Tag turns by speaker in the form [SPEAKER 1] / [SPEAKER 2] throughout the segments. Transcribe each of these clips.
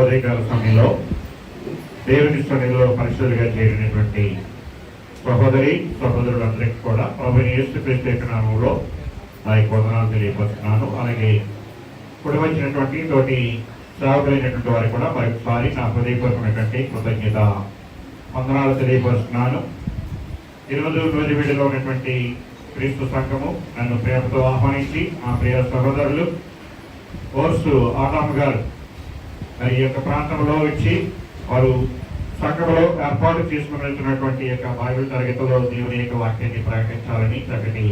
[SPEAKER 1] ఉదయకాల సమయంలో దేవుని సన్నిధిలో పరిశుద్ధులుగా చేరినటువంటి సహోదరి సహోదరులందరికీ కూడా ప్రభుని యేసుక్రీస్తు నామములో నా యొక్క వందనాలు తెలియపరుస్తున్నాను. అలాగే ఇప్పుడు వచ్చినటువంటి తోటి సేవకులైనటువంటి వారికి కూడా మరొకసారి నా హృదయపూర్వకమైనటువంటి కృతజ్ఞత వందనాలు తెలియపరుస్తున్నాను. ఈరోజు నూజివీడులో ఉన్నటువంటి క్రీస్తు సంఘము నన్ను ప్రేమతో ఆహ్వానించి మా ప్రియ సహోదరులు ఓర్సు ఆదాము గారు మరి ఈ యొక్క ప్రాంతంలో వచ్చి వారు సంఘంలో ఏర్పాటు చేసుకుని వెళ్తున్నటువంటి యొక్క బైబిల్ తరగతిలో దేవుని యొక్క వాక్యాన్ని ప్రకటించాలని చక్కటి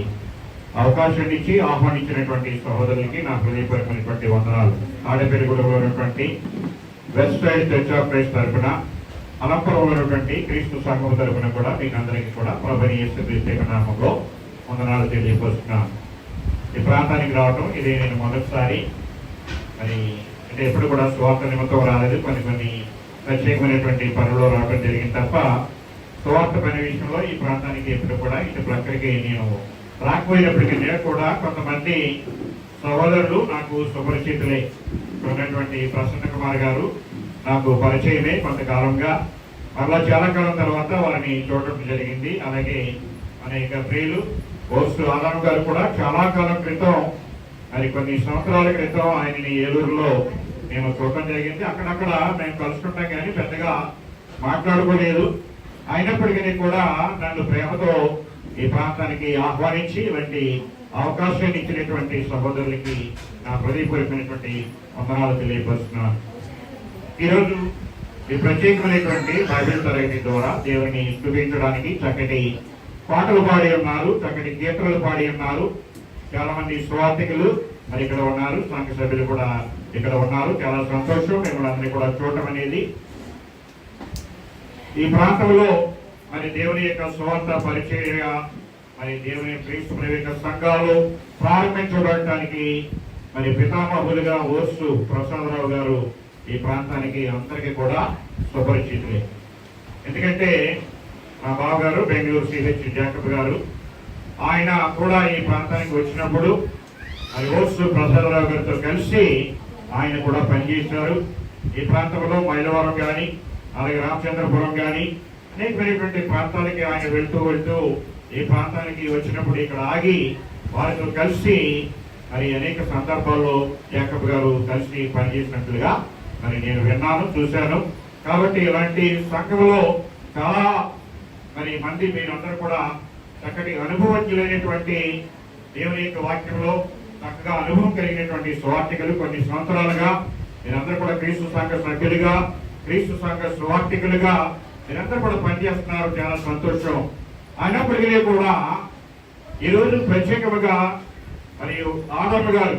[SPEAKER 1] అవకాశాన్ని ఇచ్చి ఆహ్వానించినటువంటి సహోదరులకి నా హృదయపూర్వకమైనటువంటి వందనాలు. ఆడపల్లిగూడలో ఉన్నటువంటి west side church of Christ తరఫున, అలంపురంలో ఉన్నటువంటి క్రీస్తు సంఘం తరఫున కూడా మీకు అందరికీ కూడా ప్రభుని యేసుక్రీస్తు నామములో వందనాలు తెలియపరుస్తున్నాను. ఈ ప్రాంతానికి రావడం ఇది నేను మొదటిసారి. మరి అంటే ఎప్పుడు కూడా స్వార్థ నిమిత్తం రాలేదు, కొన్ని ప్రత్యేకమైనటువంటి పనుల్లో రావడం జరిగింది తప్ప స్వార్థ పని విషయంలో ఈ ప్రాంతానికి ఎప్పుడు కూడా ఇటు ప్రక్కడికి నేను రాకపోయినప్పటికీ కూడా కొంతమంది సహోదరులు నాకు సుపరిచితులే. ఉన్నటువంటి ప్రసన్న కుమార్ గారు నాకు పరిచయమే కొంతకాలంగా. మరలా చాలా కాలం తర్వాత వారిని చూడటం జరిగింది. అలాగే అనేక ప్రియులు ఓర్సు ఆదాము గారు కూడా చాలా కాలం క్రితం, మరి కొన్ని సంవత్సరాల క్రితం ఆయనని ఏలూరులో మేము చూడటం జరిగింది. అక్కడక్కడ మేము కలుసుకుంటాం కానీ పెద్దగా మాట్లాడుకోలేదు. అయినప్పటికీ కూడా నన్ను ప్రేమతో ఈ ప్రాంతానికి ఆహ్వానించి ఇలాంటి అవకాశాన్ని ఇచ్చినటువంటి సహోదరులకి నా హృదయపూర్వకమైనటువంటి వందనాలు తెలియపరుస్తున్నాను. ఈరోజు ఈ ప్రత్యేకమైనటువంటి బైబిల్ తరగతి ద్వారా దేవుని స్తుతించడానికి చక్కటి పాటలు పాడి ఉన్నారు, చక్కటి కీర్తనలు పాడి ఉన్నారు. చాలా మంది సువార్థికులు మరి ఇక్కడ ఉన్నారు, సంఘ సభ్యులు కూడా ఇక్కడ ఉన్నారు. చాలా సంతోషం మిమ్మల్ని అందరినీ కూడా చూడటం అనేది. ఈ ప్రాంతంలో మరి దేవుని యొక్క సువార్త పరిచర్య, మరి దేవుని క్రీస్తు యొక్క సంఘాలు ప్రారంభించబడటానికి మరి పితామహులుగా ఓర్సు ప్రసాదరావు గారు ఈ ప్రాంతానికి అందరికీ కూడా సుపరిచితులే. ఎందుకంటే మా బావగారు బెంగళూరు సిహెచ్ జాకబ్ గారు, ఆయన కూడా ఈ ప్రాంతానికి వచ్చినప్పుడు మరి ఓర్సు ప్రసాదరావు గారితో కలిసి ఆయన కూడా పనిచేశారు. ఈ ప్రాంతంలో మైలవరం కానీ, అలాగే రామచంద్రపురం కానీ అనేకమైనటువంటి ప్రాంతాలకి ఆయన వెళ్తూ ఈ ప్రాంతానికి వచ్చినప్పుడు ఇక్కడ ఆగి వారితో కలిసి మరి అనేక సందర్భాల్లో జాకబ్ గారు కలిసి పనిచేసినట్లుగా మరి నేను విన్నాను, చూశాను. కాబట్టి ఇలాంటి సంఘంలో చాలా మరి మంది మీరందరూ కూడా చక్కటి అనుభవజ్ఞులైనటువంటి దేవుని యొక్క వాక్యంలో చక్కగా అనుభవం కలిగినటువంటి సువార్థికులు. కొన్ని సంవత్సరాలుగా మీరందరూ కూడా క్రీస్తు సంఘ సభ్యులుగా, క్రీస్తు సంఘ సువార్థికులుగా మీరందరూ కూడా పనిచేస్తున్నారు. చాలా సంతోషం. అయినప్పటికీ కూడా ఈరోజు ప్రత్యేకంగా మరియు ఆదాము గారు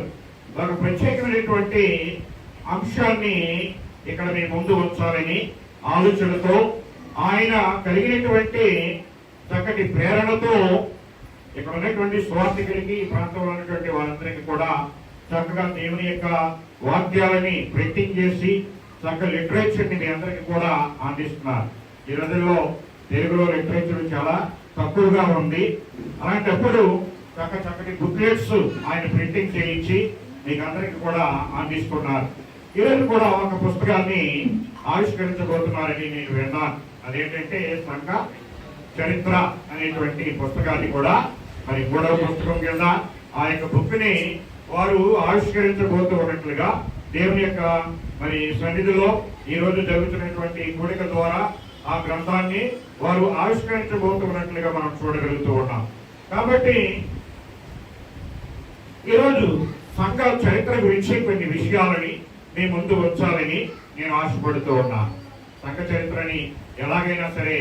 [SPEAKER 1] ఒక ప్రత్యేకమైనటువంటి అంశాన్ని ఇక్కడ మీ ముందు ఉంచాలని ఆలోచనతో, ఆయన కలిగినటువంటి చక్కటి ప్రేరణతో ఇక్కడ ఉన్నటువంటి స్వార్థికులకి, ఈ ప్రాంతంలో ఉన్నటువంటి వారందరికీ కూడా చక్కగా దేవుని యొక్క వాక్యాలని ప్రింటింగ్ చేసి చక్కగా లిటరేచర్ని మీ అందరికీ కూడా అందిస్తున్నారు. ఈ రోజుల్లో తెలుగులో లిటరేచర్ చాలా తక్కువగా ఉంది. అలాంటప్పుడు చక్కటి బుక్లెట్స్ ఆయన ప్రింటింగ్ చేయించి మీకు అందరికీ కూడా అందిస్తున్నారు. ఈరోజు కూడా ఒక పుస్తకాన్ని ఆవిష్కరించబోతున్నారని నేను విన్నాను. అదేంటంటే సంఘ చరిత్ర అనేటువంటి పుస్తకాన్ని కూడా మరి 3వ పుస్తకం కింద ఆ యొక్క బుక్ ని వారు ఆవిష్కరించబోతూ ఉన్నట్లుగా దేవుని యొక్క మరి సన్నిధిలో ఈ రోజు జరుగుతున్నటువంటి కూడిక ద్వారా ఆ గ్రంథాన్ని వారు ఆవిష్కరించబోతున్నట్లుగా మనం చూడగలుగుతూ ఉన్నాం. కాబట్టి ఈరోజు సంఘ చరిత్ర గురించి కొన్ని విషయాలని మీ ముందు వచ్చాలని నేను ఆశపడుతూ ఉన్నాను. సంఘ చరిత్రని ఎలాగైనా సరే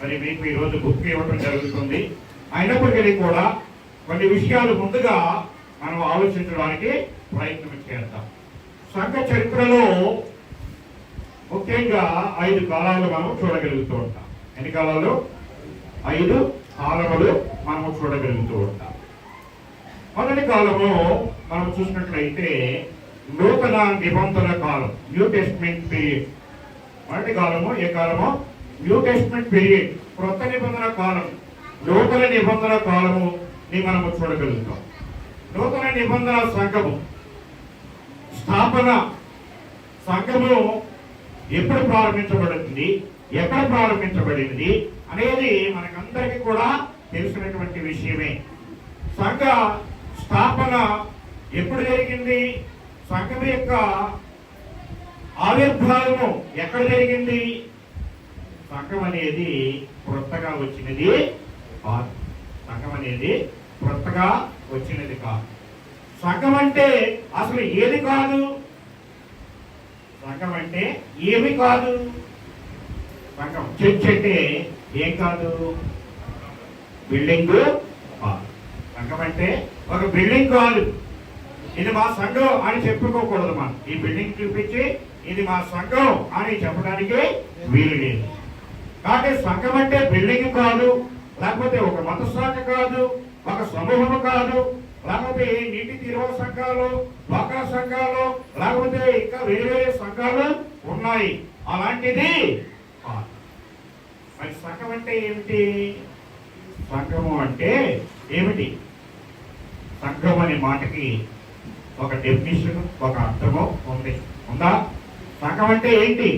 [SPEAKER 1] మరి మీకు ఈరోజు బుక్ ఇవ్వడం జరుగుతుంది. అయినప్పటికీ కూడా కొన్ని విషయాలు ముందుగా మనం ఆలోచించడానికి ప్రయత్నం చేద్దాం. సంఘ చరిత్రలో ముఖ్యంగా 5 కాలాలు మనం చూడగలుగుతూ ఉంటాం. ఎన్ని కాలాలు? 5 కాలములు మనము చూడగలుగుతూ ఉంటాం. మొదటి కాలము మనం చూసినట్లయితే నూతన నిబంధన కాలం, న్యూ టెస్ట్మెంట్ పీరియడ్. మొదటి కాలము ఏ కాలము? న్యూ టెస్ట్మెంట్ పీరియడ్, క్రొత్త నిబంధన కాలం. నూతన నిబంధన కాలము ని మనము చూడగలుగుతాం. నూతన నిబంధన సంఘము స్థాపన, సంఘము ఎప్పుడు ప్రారంభించబడుతుంది, ఎక్కడ ప్రారంభించబడింది అనేది మనకందరికీ కూడా తెలిసినటువంటి విషయమే. సంఘ స్థాపన ఎప్పుడు జరిగింది? సంఘం యొక్క ఆవిర్భావము ఎక్కడ జరిగింది? సంఘం అనేది కొత్తగా వచ్చినది కాదు. సంఘం అనేది కొత్తగా వచ్చినది కాదు. సంఘం అంటే అసలు ఏది కాదు? సంఘం అంటే ఏమి కాదు? సంఘం చర్చ్ అంటే ఏం కాదు? బిల్డింగ్ కాదు. సంఘం అంటే ఒక బిల్డింగ్ కాదు. ఇది మా సంఘం అని చెప్పుకోకూడదు. మనం ఈ బిల్డింగ్ చూపించి ఇది మా సంఘం అని చెప్పడానికి వీలు లేదు. కాబట్టి సంఘం అంటే బిల్డింగ్ కాదు, లేకపోతే ఒక మత శాఖ కాదు, ఒక సమూహం కాదు, లేకపోతే నీటి తీర్వ సంఘాలు, డ్వాక్రా సంఘాలు, లేకపోతే ఇంకా వేరే వేరే సంఘాలు ఉన్నాయి. అలాంటిది కాదు. మరి సంఘం అంటే ఏమిటి? సంఘము అంటే ఏమిటి? సంఘం అనే మాటకి ఒక డెఫినిషన్, ఒక అర్థము ఉందా? సంఘం అంటే ఏంటి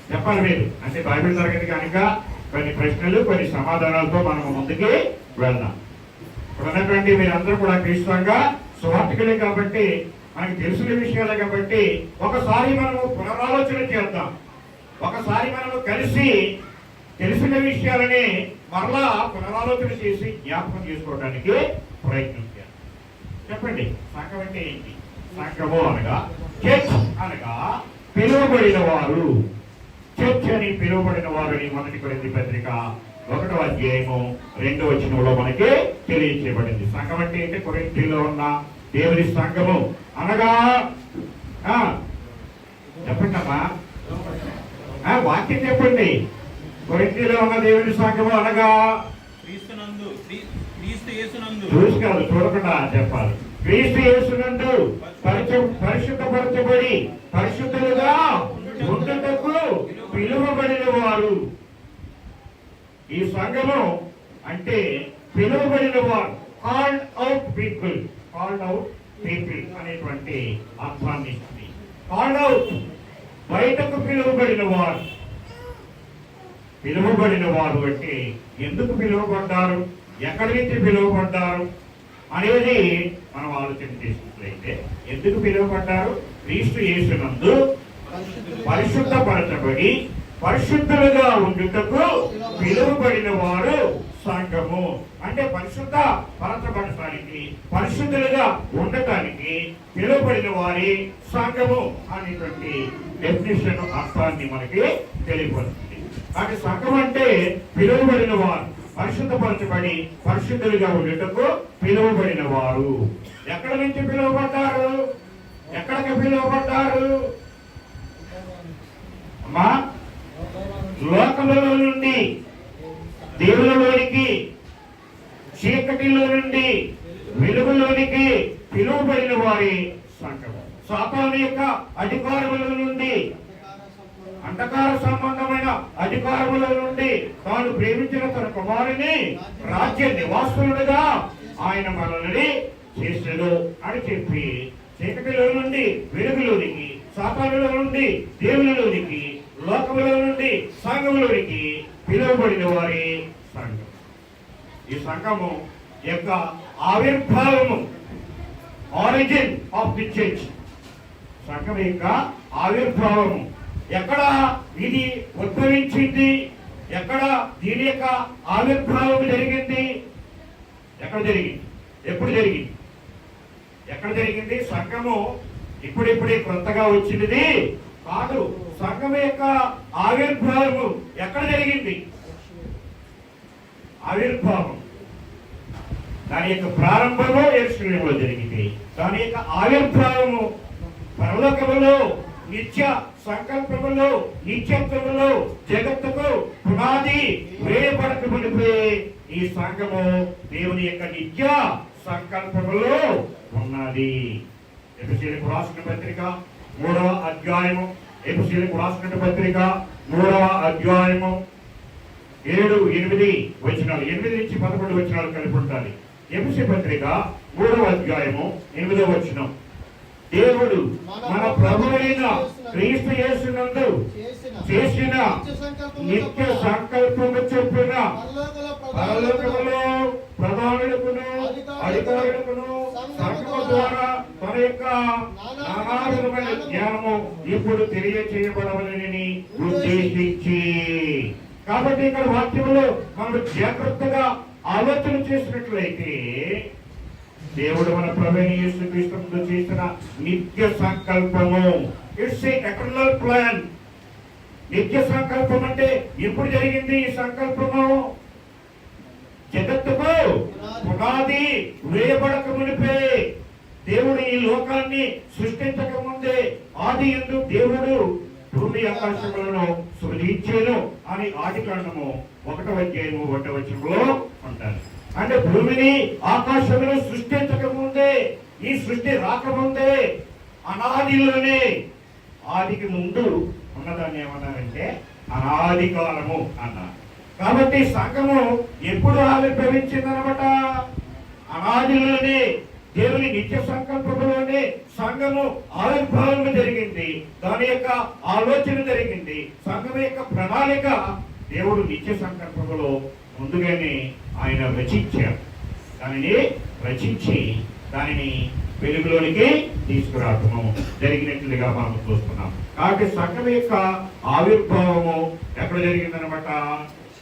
[SPEAKER 1] చెప్పాలి మీరు. అంటే బైబిల్ తరగతి కనుక కొన్ని ప్రశ్నలు, కొన్ని సమాధానాలతో మనం ముందుకు వెళ్దాం. ఉన్నటువంటి మీరందరూ కూడా క్రీస్తుగా సువార్తికులే కాబట్టి మనకి తెలిసిన విషయాలే కాబట్టి ఒకసారి మనము పునరాలోచన చేద్దాం. ఒకసారి మనము కలిసి తెలిసిన విషయాలని మరలా పునరాలోచన చేసి జ్ఞాపకం చేసుకోవడానికి ప్రయత్నం చేయాలి. చెప్పండి, సంఘం అంటే ఏంటి? సంఘము అనగా, చర్చ్ అనగా పిలువబడిన వారు. చర్చ్ అని పిలువబడిన వారిని మొదటి కొరింథీ పత్రిక 1వ అధ్యాయము 2వ వచనంలో మనకి తెలియజేయబడింది. సంఘం అంటే ఏంటి? కొరింథీలో ఉన్న దేవుని సంఘము అనగా చెప్పండి అమ్మా, వాక్యం చెప్పండి. కొరింథీలో ఉన్న దేవుని సంఘము అనగా చూసి కాదు, చూడకుండా చెప్పాలి. క్రీస్తు యేసునందు పరిశుద్ధపరచబడి పరిశుద్ధులుగా ఉండుటకు పిలువబడిన వారు. ఈ సంఘము అంటే పిలువబడిన వారు, called out people. Called out people అనేటువంటి అర్థాన్ని ఇస్తుంది. కాల్డ్ అవుట్, బయటకు పిలువబడిన వారు. పిలువబడిన వారు అంటే ఎందుకు పిలువబడ్డారు, ఎక్కడి నుంచి పిలువబడ్డారు అనేది మనం ఆలోచన చేసినట్లయితే, ఎందుకు పిలువబడ్డారు? క్రీస్తు యేసునందు పరిశుద్ధపరచబడి పరిశుద్ధులుగా ఉండుటకు పిలువబడిన వారు సంఘము. అంటే పరిశుద్ధ పరచబడటానికి, పరిశుద్ధులుగా ఉండటానికి పిలువబడిన వారి సంఘము అనేటువంటి డెఫినిషన్, అర్థాన్ని మనకి తెలియపరుస్తుంది. అంటే సంఘం అంటే పిలువబడిన వారు, పరిశుద్ధపరచబడి పరిశుద్ధులుగా ఉండేటకు పిలువబడిన వారు. ఎక్కడి నుంచి పిలువబడ్డారు? ఎక్కడికి పిలువబడ్డారు అమ్మా? లోకములో నుండి దేవునిలోనికి, చీకటిలో నుండి వెలుగులోనికి పిలువబడిన వారి సంఘం. సాతాను యొక్క అధికారముల నుండి, అంధకార సంబంధమైన అధికారముల నుండి తాను ప్రేమించిన తన కుమారుని రాజ్య నివాసులుగా ఆయన మనల్ని చేసెను అని చెప్పి, చీకటిలో నుండి వెలుగులోనికి, సాతానులో నుండి దేవునిలోనికి, లోకములో నుండి సంఘములోనికి పిలువబడిన వారి సంఘం. ఈ సంఘము యొక్క ఆవిర్భావము, ఆరిజిన్ ఆఫ్ ది చర్చ్. సంఘం యొక్క ఆవిర్భావము ఎక్కడ ఇది ఉద్భవించింది, ఎక్కడ దీని యొక్క ఆవిర్భావం జరిగింది, ఎక్కడ జరిగింది, ఎప్పుడు జరిగింది, ఎక్కడ జరిగింది? సంఘము ఇప్పుడిప్పుడే కొత్తగా వచ్చినది కాదు. సంఘం యొక్క ఆవిర్భావము ఎక్కడ జరిగింది? ఆవిర్భావం, దాని యొక్క ప్రారంభము యెరూషలేములో జరిగింది. దాని యొక్క ఆవిర్భావము పరలోకములో నిత్య సంకల్పములో, నిత్యత్వములో జగత్తుకు పునాది వేయబడక మునిపే ఈ సంఘము దేవుని యొక్క నిత్య సంకల్పములో ఉన్నది. ఎఫెసీయులకు రాసిన పత్రిక 3వ అధ్యాయము, ఎఫెసీయులకు రాసిన పత్రిక 3వ అధ్యాయము 7, 8 వచనాలు, 8 నుంచి 11 వచనాలు కలిపి ఉండాలి. ఎఫెసీ పత్రిక 3వ అధ్యాయము 8వ వచనం. దేవుడు మన ప్రభువైన క్రీస్తు యేసునందు చేసిన నిత్య సంకల్పము చొప్పున పరలోకములో ప్రధానులకును అధికారులకును సంఘము ద్వారా తన యొక్క నానావిధమైన జ్ఞానము ఇప్పుడు తెలియచేయబడవలనని ఉద్దేశించి. కాబట్టి ఇక్కడ వాక్యంలో మనం జాగ్రత్తగా ఆలోచన చేసినట్లయితే దేవుడు మన ప్రభువైన యేసుక్రీస్తుతో చేసిన నిత్య సంకల్పము, ఇట్స్ ఏ ఎటర్నల్ ప్లాన్. నిత్య సంకల్పం అంటే ఎప్పుడు జరిగింది ఈ సంకల్పము? జగత్తుకు పునాది వేయబడక మునిపే, దేవుడు ఈ లోకాన్ని సృష్టించక ముందే ఆది యందు దేవుడు భూమి ఆకాశములను సృజించెను అని ఆదికాండము 1వ అధ్యాయము 1వ వచనంలో అంటారు. అంటే భూమిని ఆకాశమును సృష్టించక ముందే, ఈ సృష్టి రాకముందే, అనాదిలోనే, ఆదికి ముందు ఉన్నదాన్ని ఏమన్నారంటే అనాది కాలము అన్నారు. కాబట్టి సంఘము ఎప్పుడు ఆవిర్భవించిందనమాట? అనాదిలోనే, దేవుని నిత్య సంకల్పంలోనే సంఘము ఆవిర్భావం జరిగింది. దాని యొక్క ఆలోచన జరిగింది. సంఘం యొక్క ప్రణాళిక దేవుడు నిత్య సంకల్పంలో ముందుగానే ఆయన రచించారు. దానిని రచించి దానిని వెలుగులోనికి తీసుకురావటము జరిగినట్లుగా మనం చూస్తున్నాం. కాబట్టి సంఘం యొక్క ఆవిర్భావము ఎక్కడ జరిగిందనమాట?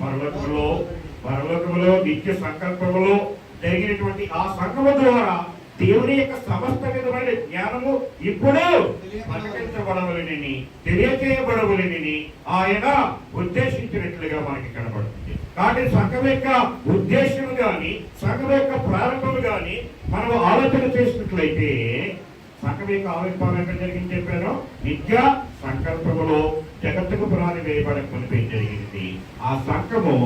[SPEAKER 1] పరలోకములో నిత్య సంకల్పములో జరిగినటువంటి ఆ సంఘము ద్వారా దేవుని యొక్క సమస్త విధమైన జ్ఞానము ఇప్పుడు ప్రకటించబడవలనని, తెలియజేయబడవలనని ఆయన ఉద్దేశించినట్లుగా మనకి కనబడుతుంది. కాబట్టి సంఘం యొక్క ఉద్దేశం గాని, సంఘం యొక్క ప్రారంభము గాని మనం ఆలోచన చేసినట్లయితే సంఘం యొక్క ఆవిర్భావం ఎక్కడ జరిగింది చెప్పారో? నిత్య సంకల్పములో జగత్తుకు పునాది వేయబడక మునిపే జరిగింది. ఆ సంఘము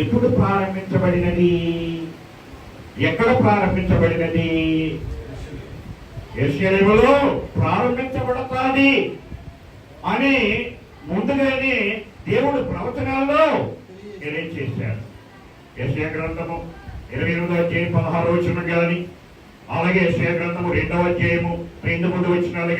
[SPEAKER 1] ఎప్పుడు ప్రారంభించబడినది? ఎక్కడ ప్రారంభించబడినది? యెరూషలేములో ప్రారంభించబడతాది అని ముందుగానే దేవుడు ప్రవచనాల్లో తెలియజేశాడు. యెషయా గ్రంథము 28వ అధ్యాయం 16వ వచనం గాని, అలాగే యెషయా గ్రంథము 2వ అధ్యాయము 2-3 వచనాలు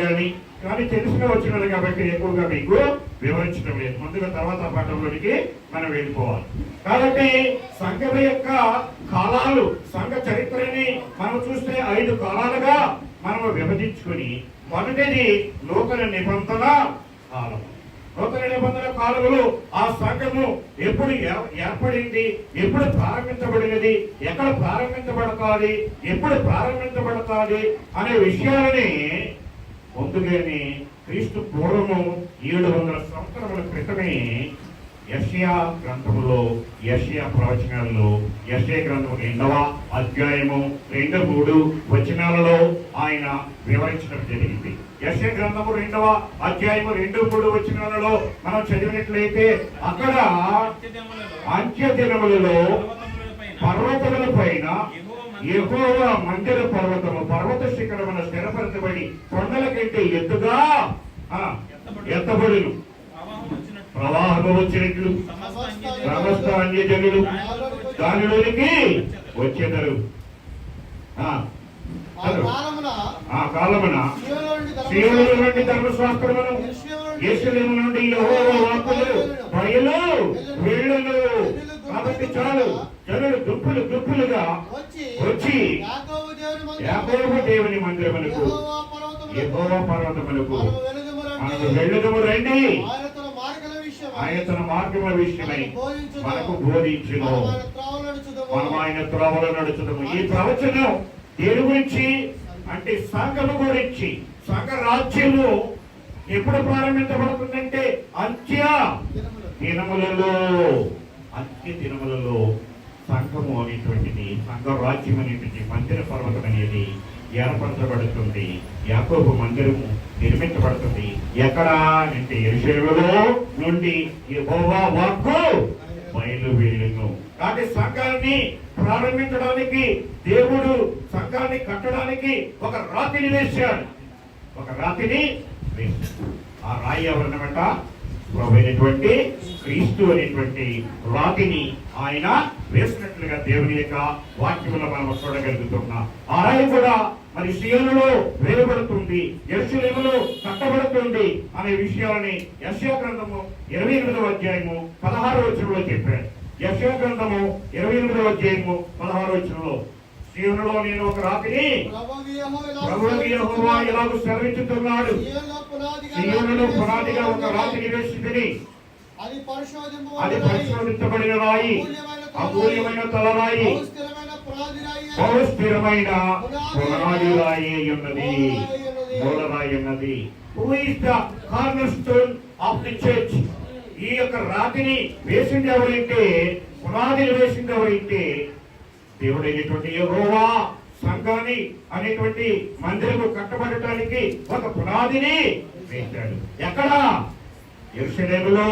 [SPEAKER 1] కానీ తెలిసిన వచనాలు కాబట్టి ఎక్కువగా మీకు వివరించడం లేదు. ముందుగా తర్వాత పాఠంలోనికి మనం వెళ్ళిపోవాలి. కాబట్టి సంఘం యొక్క కాలాలు, సంఘ చరిత్రని మనం చూస్తే 5 కాలాలుగా మనం విభజించుకుని, మొదటిది నూతన నిబంధన కాలం. నూతన నిబంధన కాలంలో ఆ సంఘము ఎప్పుడు ఏర్పడింది, ఎప్పుడు ప్రారంభించబడినది, ఎక్కడ ప్రారంభించబడతాది, ఎప్పుడు ప్రారంభించబడతాది అనే విషయాలని ముందుగానే క్రీస్తు పూర్వము 700 సంవత్సరముల క్రితమే యెషయా గ్రంథములో, యెషయా ప్రవచనాల్లో, యెషయా గ్రంథము 2వ అధ్యాయము 2-3 వచనాలలో ఆయన వివరించడం జరిగింది. యెషయా గ్రంథము 2వ అధ్యాయము 2-3 వచనాలలో మనం చదివినట్లయితే అక్కడ అంత్య దినములలో పర్వతముల పైన యెహోవా మందిర పర్వతము పర్వత శిఖరమున స్థిరపరచబడి కొండల కంటే ఎత్తుగా ఎత్తబడును. ప్రవాహము వచ్చినట్లు సమస్త అన్యజనులు దానిలోనికి వచ్చేదరు. ఆ కాలమున సీయోను నుండి ధర్మశాస్త్రమును, యెరూషలేము నుండి యెహోవా వాక్కులు బయలు వెళ్ళును. కాబట్టి చాలు, జనులు గుంపులుగా వచ్చి యాకోబు దేవుని మందిరమునకు, యెహోవా పర్వతమునకు మనకు వెళ్ళుదము రండి, ఆయన తన మార్గముల విషయమై మనకు బోధించును, మనం ఆయన త్రోవలో నడుచుదము. ఈ ప్రవచనం దేని గురించి అంటే సంఘము గురించి. సంఘ రాజ్యము ఎప్పుడు ప్రారంభించబడుతుందంటే అంత్య దినములలో సంఘము అనేటువంటిది, సంఘ రాజ్యం అనేటువంటి మందిర పర్వతం అనేది ఏర్పరచబడుతుంది. యాకోబు మందిరము నిర్మించబడుతుంది. ఎక్కడ అంటే యెరూషలేములో నుండి యెహోవా వాక్కు బయలువెళ్ళును. కాబట్టి సంఘాన్ని ప్రారంభించడానికి దేవుడు సంఘాన్ని కట్టడానికి ఒక రాతిని వేశాడు. ఒక రాతిని వేశాడు. ఆ రాయి ఎవరన్నమాట? ప్రభువైనటువంటి క్రీస్తు అనేటువంటి రాతిని ఆయన వేసినట్లుగా దేవుని యొక్క వాక్యములో మనం చూడగలుగుతున్నాం. ఆ రాయి కూడా మరి సీయోనులో వేయబడుతుంది, యెరూషలేములో కట్టబడుతుంది అనే విషయాలని యెషయా గ్రంథము 28వ అధ్యాయము 16వ వచనంలో చెప్పాడు. యెషయా గ్రంథము 28వ అధ్యాయము 16వ వచనంలో, సీయోనులో నేను ఒక రాతిని ప్రభువు యెహోవా ఇలాగ సెలవిస్తున్నాడు, సీయోనులో పునాదిగా ఒక రాతిని వేసింది, అది పరిశోధించబడిన రాయి, అమూల్యమైన తలరాయి, బహు స్థిరమైన పునాది రాయి ఉన్నది, మూలరాయి ఉన్నది. Who is the corner stone of the church? ఈ యొక్క రాతిని వేసింది ఎవరైతే, పునాదిని వేసింది ఎవరైతే, దేవుడైనటువంటి యెహోవా సంఘాన్ని అనేటువంటి మందిరము కట్టబడటానికి ఒక పునాదిని వేశాడు. ఎక్కడ? యెరూషలేములో.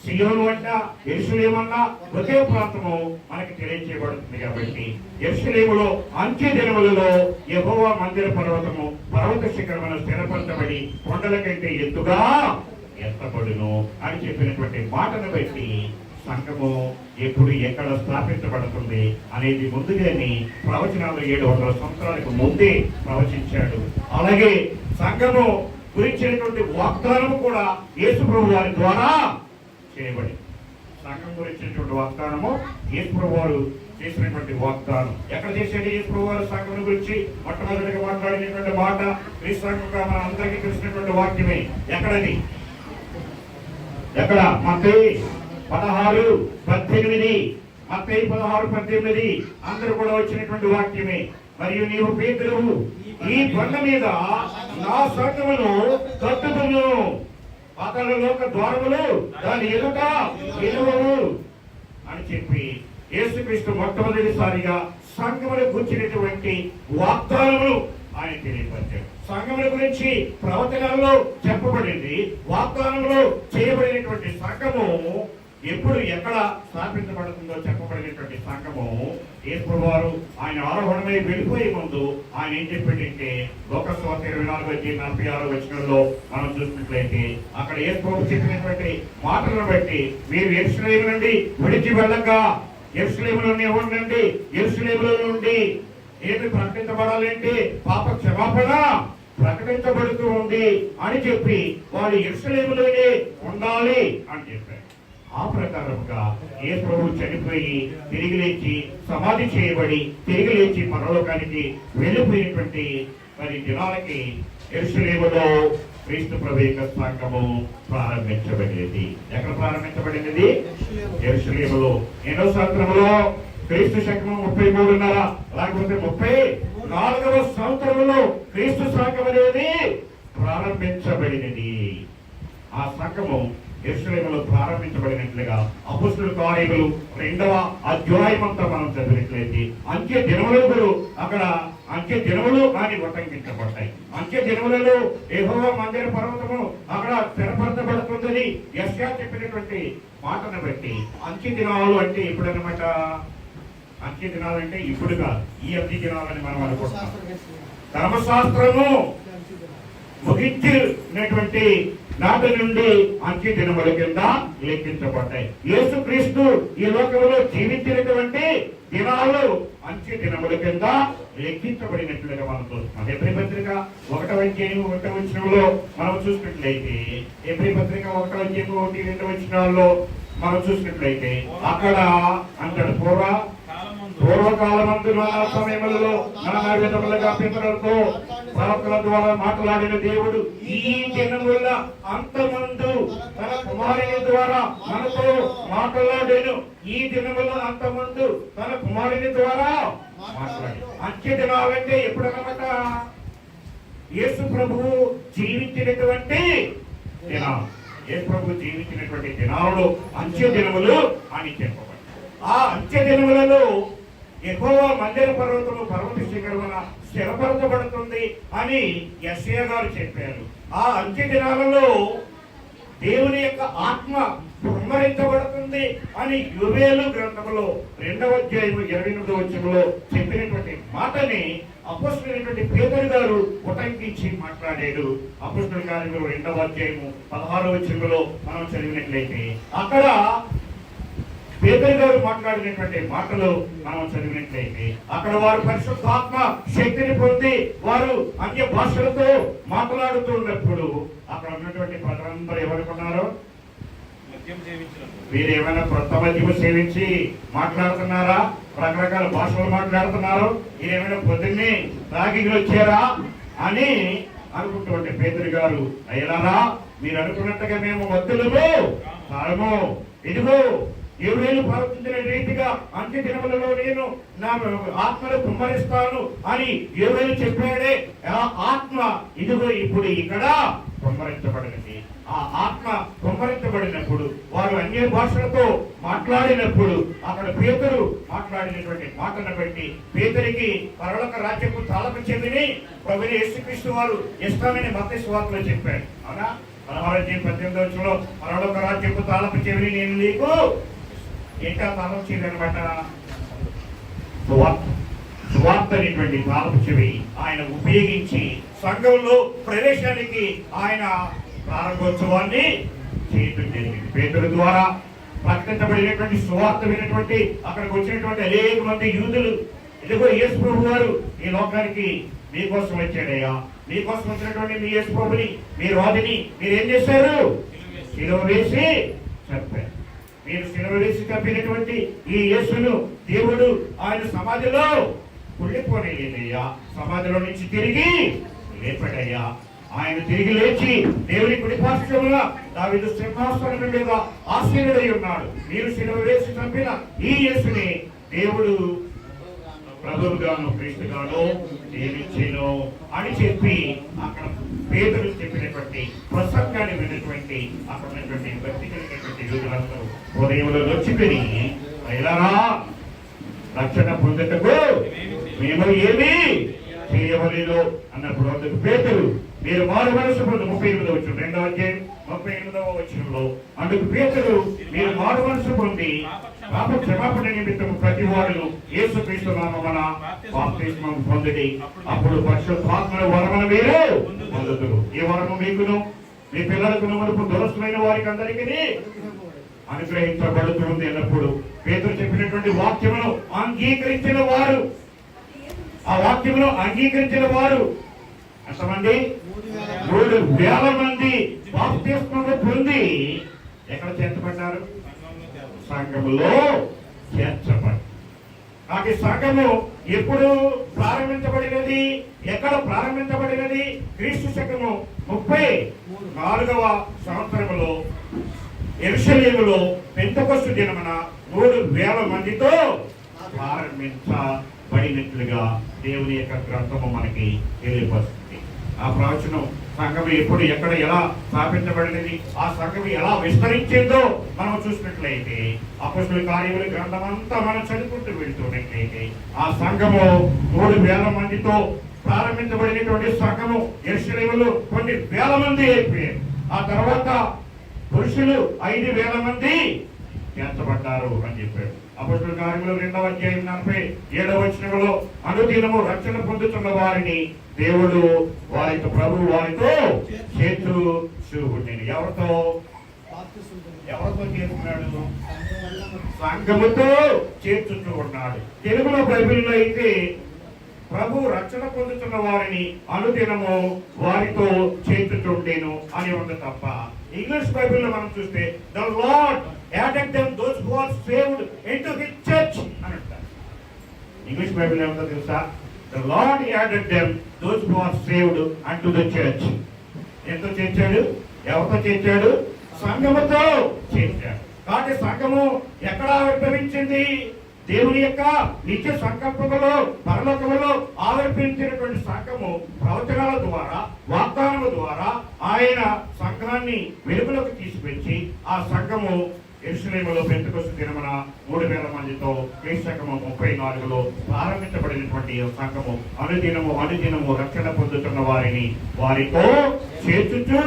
[SPEAKER 1] సీయోను అంట యెరూషలేము అన్న ఒకే ప్రాంతము మనకి తెలియజేయబడుతుంది. కాబట్టి యెరూషలేములో అంత్య దినములలో యెహోవా మందిర పర్వతము పర్వత శిఖరమున స్థిరపరచబడి కొండల కంటే ఎత్తుగా ఎత్తబడును అని చెప్పినటువంటి మాటను బట్టి సంఘము ఎప్పుడు ఎక్కడ స్థాపించబడుతుంది అనేది ముందుగానే ప్రవచనాలు 700 సంవత్సరాలకు ముందే ప్రవచించాడు. అలాగే సంఘము గురించినటువంటి వాగ్దానము కూడా యేసు ప్రభు వారి ద్వారా చేయబడి, సంఘం గురించినటువంటి వాగ్దానము యేసు ప్రభు వారు చేసినటువంటి వాగ్దానం. ఎక్కడ చేసేది యేసు ప్రభు వారు సంఘం గురించి మొట్టమొదటిగా మాట్లాడినటువంటి మాట క్రీస్తుగా మన అందరికీ తెలిసినటువంటి వాక్యమే. ఎక్కడది? ఎక్కడ? మత్తయి 16:18. మత్తయి 16:18 అందరూ కూడా వచ్చినటువంటి వాక్యమే. మరియు నీవు పేతురువు, ఈ బండ మీద నా సంఘమును కట్టుదును, పాతాళలోక ద్వారములు దాని ఎదుట నిలువవు అని చెప్పి యేసుక్రీస్తు మొట్టమొదటిసారిగా సంఘమును గురించినటువంటి వాగ్దానములు ఆయన తెలియపరిచాడు. సంఘముల గురించి ప్రవచనాల్లో చెప్పబడింది, వాగ్దానంలో చేయబడినటువంటి సంఘము ఎప్పుడు ఎక్కడ స్థాపించబడుతుందో చెప్పబడినటువంటి సంఘము యేసు వారు ఆయన ఆరోహణమై వెళ్ళిపోయే ముందు ఆయన ఏం చెప్పాడంటే, లోకస్వార్త 24:46 వచనంలో మనం చూసినట్లయితే అక్కడ యేసు చెప్పినటువంటి మాటలను బట్టి, మీరు యెరూషలేము నుండి విడిచి వెళ్ళగా యెరూషలేములోనే ఉండండి, యెరూషలేములో నుండి ఏమి ప్రకటించబడాలంటే పాప క్షమాపణ ప్రకటించబడుతూ ఉంది అని చెప్పి వారు యెరూషలేములోనే ఉండాలి అని చెప్పారు. ఆ ప్రకారంగా యేసు ప్రభువు చనిపోయి తిరిగి లేచి సమాధి చేయబడి తిరిగి లేచి పరలోకానికి వెళ్ళిపోయినటువంటి మరి దినాలకి యెరూషలేములో క్రీస్తు ప్రభు యొక్క సంఘము ప్రారంభించబడినది. ఎక్కడ ప్రారంభించబడినది? యెరూషలేములో. ఎన్నో సంవత్సరంలో? క్రీస్తు శకము 33.5 లేకపోతే 34వ సంవత్సరంలో క్రీస్తు సంఘం అనేది ప్రారంభించబడినది. ఆ సంఘము యెరూషలేములో ప్రారంభించబడినట్లుగా అపొస్తలుల కార్యములు 2వ అధ్యాయం అంతా మనం చదివినట్లయితే అంత్య దినములు అక్కడ అంత్య దినములు అని ఉటంకించబడ్డాయి. అంత్య దినములలో యెహోవా మందిర పర్వతము అక్కడ స్థిరపరచబడుతుందని యెషయా చెప్పినటువంటి మాటను బట్టి అంత్య దినాలు అంటే ఎప్పుడన్నమాట? అంత్య దినాలంటే ఇప్పుడు కాదు, ఈ అంత్య దినాలని మనం అనుకుంటున్నాం. ధర్మశాస్త్రము ముగించినటువంటి నాటి నుండి అంత్య దినముల కింద లెక్కించబడ్డాయి. యేసుక్రీస్తు ఈ లోకంలో జీవించినటువంటి దినాలు అంత్య దినముల కింద లెక్కించబడినట్లుగా మనం చూస్తున్నాం. ఎబ్రీ పత్రిక 1వ వచనంలో మనం చూసినట్లయితే, ఎబ్రీ పత్రిక 1వ అధ్యాయం 1-2 వచనాల్లో మనం చూసినట్లయితే అక్కడ అంటాడు, పూర్వకాలమందు నానా సమయములలో నానా విధములుగా పితరులతో ప్రవక్తల ద్వారా మాట్లాడిన దేవుడు ఈ దినముల అంతమందు తన కుమారుని ద్వారా మనతో మాట్లాడాను. ఈ దినముల అంతమందు తన కుమారుని ద్వారా మాట్లాడాడు. అంత్య దినాలంటే ఎప్పుడన్నమాట? యేసు ప్రభువు జీవించినటువంటి దినాలు. యేసు ప్రభువు జీవించినటువంటి దినాలు అంత్య దినములు అని చెప్పబడి, ఆ అంత్య దినములలో యెహోవా మందిర పర్వతము పర్వత శిఖరమున స్థిరపరచబడుతుంది అని యెషయా గారు చెప్పారు. ఆ అంత్య దినాలలో దేవుని యొక్క ఆత్మ కుమ్మరించబడుతుంది అని యోవేలు గ్రంథంలో 2వ అధ్యాయం 28వ వచనంలో చెప్పినటువంటి మాటని అపొస్తలుడైనటువంటి పేతురు గారు ఉటంకించి మాట్లాడాడు. అపొస్తలుల కార్యములు 2వ అధ్యాయము 16వ వచనంలో మనం చదివినట్లయితే అక్కడ పేతురు గారు మాట్లాడినటువంటి మాటలు మనం చదివినట్లయితే అక్కడ వారు పరిశుద్ధాత్మ శక్తిని పొంది వారు అన్య భాషలతో మాట్లాడుతున్నప్పుడు అక్కడ ఉన్నటువంటి ప్రజలందరూ ఎవరుకున్నారు? మీరు ఏమైనా కొత్త మద్యము సేవించి మాట్లాడుతున్నారా? రకరకాల భాషలు మాట్లాడుతున్నారు? మీరేమైనా పొద్దున్నే తాగి వచ్చారా అని అనుకుంటుంటే పేతురు గారు, అయ్యలారా మీరు అనుకున్నట్టుగా మేము మద్దులము కారము, ఇదిగో యోవేలు ప్రవర్తించిన రీతిగా అంత్య దినములలో నేను నా ఆత్మను కుమ్మరిస్తాను అని యోవేలు చెప్పాడే. ఆ ఆత్మ ఇదిగో ఇప్పుడు ఇక్కడ కుమ్మరించబడినది. ఆ ఆత్మ కుమ్మరించబడినప్పుడు వారు అన్య భాషలతో మాట్లాడినప్పుడు అక్కడ పేతురు మాట్లాడినటువంటి మాటను బట్టి పేతురికి పరలోక రాజ్యపు తాళపు చెవిని ప్రభువైన యేసుక్రీస్తు వారు ఇష్టమైన మత్తయి సువార్తలో చెప్పాడు. అవునా? 16:18 వచనంలో పరలోక రాజ్యపు తాళపు చెవిని నేను నీకు ఏంటా తాళపు చెవి అనమాట? సువార్త అనేటువంటి తాళపు చెవి ఆయన ఉపయోగించి సంఘంలో ప్రవేశానికి ఆయన ప్రారంభోత్సవాన్ని చేయటం జరిగింది. పేతురు ద్వారా ప్రకటించబడినటువంటి సువార్త వినటువంటి అక్కడికి వచ్చినటువంటి అనేక మంది యూదులు, ఇదిగో యేసు ప్రభు వారు ఈ లోకానికి మీకోసం వచ్చాడయ్యా, మీకోసం వచ్చినటువంటి మీ యేసు ప్రభుని మీ రాజుని మీరు ఏం చేశారు? శిలువ వేసి చంపారు. మీరు శిలువ వేసి చంపినటువంటి ఈ యేసును దేవుడు ఆయన సమాధిలో కుళ్ళిపోలేదయ్యా, సమాధిలో నుంచి తిరిగి లేపాడయ్యా. ఆయన తిరిగి లేచి దేవుని కుడి పార్శ్వమున దావీదు సింహాసనం మీద ఆసీనుడై ఉన్నాడు. మీరు శిలువ వేసి చంపిన ఈ యేసుని దేవుడు ప్రభువుగాను క్రీస్తుగాను నియమించెను అని చెప్పి అక్కడ పేతురు చెప్పినటువంటి ప్రసంగాన్ని విన్నటువంటి అక్కడ ఉన్నటువంటి భక్తి కలిగినటువంటి యూదులందరూ హృదయంలో నొచ్చిపోయి, అయ్యలారా రక్షణ పొందుటకు మేము ఏమి చేయవలేదు అన్నప్పుడు అందుకు పేతురు, మీరు మారు మనసు పొందు 38వ వచనం 2వ అధ్యాయం 38వ వచనంలో అందుకు పేతురు, మీరు మారు మనసు పొంది పాప క్షమాపణ నిమిత్తం ప్రతి వాడు యేసుక్రీస్తు నామమున బాప్తిస్మం పొందిడి, అప్పుడు పరిశుద్ధాత్మను వరమును మీరు పొందుదురు. ఈ వరము మీకును మీ పిల్లలకు మనకు దురస్తులైన వారికి అందరికీ అనుగ్రహించబడుతుంది అన్నప్పుడు పేతురు చెప్పినటువంటి వాక్యమును అంగీకరించిన వారు, ఆ వాక్యమును అంగీకరించిన వారు ఎంతమంది? 3,000 మంది బాప్తిస్మము పొంది ఎక్కడ చేర్చబడ్డారు? సంఘములో చేర్చబడి. కాబట్టి సంఘము ఎప్పుడు ప్రారంభించబడినది? ఎక్కడ ప్రారంభించబడినది? క్రీస్తు శకము 34వ సంవత్సరములో యెరూషలేములో పెంతెకొస్తు దినమున 3,000 మందితో ప్రారంభించబడినట్లుగా దేవుని యొక్క గ్రంథము మనకి తెలియపరుస్తుంది. ఆ ప్రవచనం సంఘం ఎప్పుడు ఎక్కడ ఎలా స్థాపించబడినది, ఆ సంఘం ఎలా విస్తరించిందో మనం చూసినట్లయితే అపొస్తలుల కార్యముల గ్రంథం అంతా మనం చదువుకుంటూ వెళ్తున్నట్లయితే ఆ సంఘము 3,000 మందితో ప్రారంభించబడినటువంటి సంఘము యెరూషలేములో కొన్ని వేల మంది అయిపోయారు. ఆ తర్వాత పురుషులు 5,000 మంది చేర్చబడ్డారు అని చెప్పాడు. అపొస్తలుల కార్యములు 2వ అధ్యాయం 47వ వచనంలో అనుదినము రక్షణ పొందుతున్న వారిని దేవుడు వారితో ప్రభువు వారితో చేర్చుచుండెను. ఎవరితో చేర్చున్నాడు? సంఘముతో చేర్చుతూ ఉన్నాడు. తెలుగులో బైబిల్లో అయితే ప్రభు రక్షణ పొందుతున్న వారిని అనుదినము వారితో చేర్చుచుండెను అని ఉంది తప్ప ఇంగ్లీష్ బైబిల్లో మనం చూస్తే the lord added them those who are saved into his church అని అంటారు. ఇంగ్లీష్ బైబిల్ ఏమంటో తెలుసా? The Lord added them those who are saved unto the church. ఎంతో చేర్చాడు? ఎవరితో చేర్చాడు? సంఘముతో చేర్చాడు. కాబట్టి సంఘము ఎక్కడ ఆవిర్భవించింది? దేవుని యొక్క నిత్య సంకల్పములో పరలోకములో ఆవిర్భవించినటువంటి సంఘము ప్రవచనాల ద్వారా వాగ్దానము ద్వారా ఆయన సంఘాన్ని వెలుగులోకి తీసుకొచ్చి ఆ సంఘము యెరూషలేములో పెంతెకొస్తు దినమున 3,000 మందితో క్రీస్తు శకము 34లో ప్రారంభించబడినటువంటి సంఘము అనుదినము రక్షణ పొందుతున్న వారిని వారితో చేర్చుచు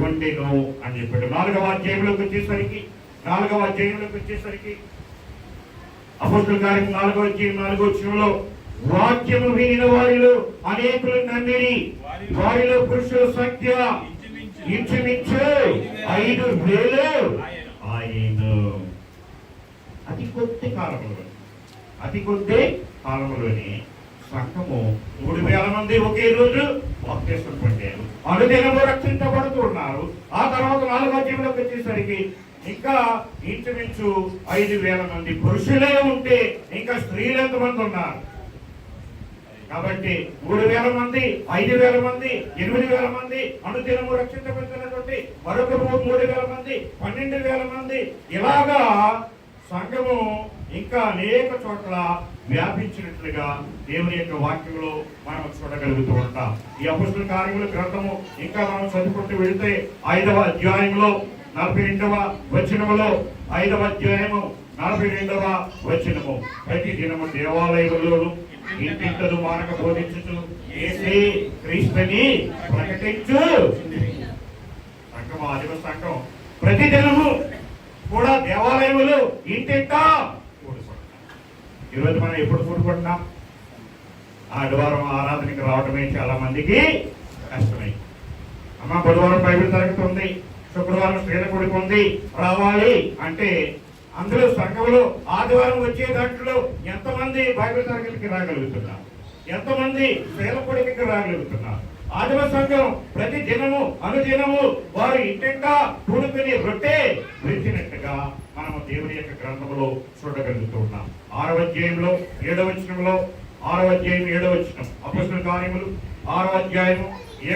[SPEAKER 1] ఉండెను అని చెప్పాడు. 4వ అధ్యాయంలోకి వచ్చేసరికి అపోస్తలుల కార్యం 4వ అధ్యాయం 4వ వచనంలో వాక్యము వినిన వారిలో అనేకులు నమ్మిరి, వారిలో పురుషుల సంఖ్య ఇంచుమించు 5,000 ఆయన. అతి కొద్ది కాలంలోనే సంఘము 3,000 మంది ఒకే రోజు బాప్తిస్మం పొందారు, అనుదినము రక్షించబడుతున్నారు. ఆ తర్వాత 4వ అధ్యాయంలోకి వచ్చేసరికి ఇంకా ఇంచుమించు 5,000 మంది పురుషులే ఉంటే ఇంకా స్త్రీలు ఎంతమంది ఉన్నారు? కాబట్టి 3,000 మంది, 5,000 మంది, 8,000 మంది అనుదినము రక్షించబడుతున్నటువంటి మరొక 3,000 మంది, 12,000 మంది, ఇలాగా సంఘము ఇంకా అనేక చోట్ల వ్యాపించినట్లుగా దేవుని యొక్క వాక్యంలో మనం చూడగలుగుతూ ఉంటాం. ఈ అపొస్తలుల కార్యముల గ్రంథము ఇంకా మనం చదువుకుంటూ వెళితే 5వ అధ్యాయంలో 42వ వచనములో 5వ అధ్యాయము 42వ వచనము ప్రతి దినము దేవాలయములోను ఇంటింటను మానక బోధించుచు యేసే క్రీస్తుని ప్రకటించు. సంఘం ఆదిమ సంఘం ప్రతి దినము కూడా దేవాలయములు ఇంటింటా కూడుకుంటున్నాం. ఈరోజు మనం ఎప్పుడు కూడుకుంటున్నాం? ఆదివారం ఆరాధనకి రావడమే చాలా మందికి కష్టమే. అమ్మ బుధవారం బైబిల్ తరగతి ఉంది, శుక్రవారం స్త్రీల కూడిక ఉంది, రావాలి అంటే అందులో సంఘంలో ఆదివారం వచ్చే దాంట్లో ఎంతమంది బైబిల్ తరగతికి రాగలుగుతున్నారు? ఎంతమంది స్త్రీల కూడికకి రాగలుగుతున్నారు? ఆదిమ సంఘం ప్రతి దినము అనుదినము వారు ఇంటింటా కూడుకుని రొట్టె విరిచినట్టుగా మనము దేవుని యొక్క గ్రంథంలో చూడగలుగుతూ ఉన్నాం. 6వ అధ్యాయంలో 7వ వచనంలో 6వ అధ్యాయం 7వ వచనం అపొస్తలుల కార్యములు 6వ అధ్యాయము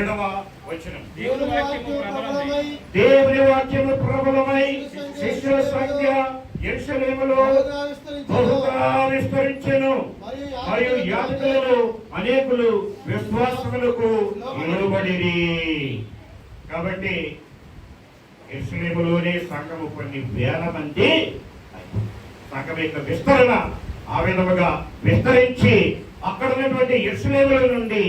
[SPEAKER 1] 7వ వచనం దేవుని వాక్యము ప్రబలమై శిష్యుల సంఖ్య యెరూషలేములో బహుగా విస్తరించెను, మరియు యాజకులు అనేకులు విశ్వాసములకు లోబడిరి. కాబట్టి యెరూషలేములోనే సంఘము కొన్ని వేల మంది సంఘం యొక్క విస్తరణ ఆ విధముగా విస్తరించి అక్కడ ఉన్నటువంటి యెరూషలేముల నుండి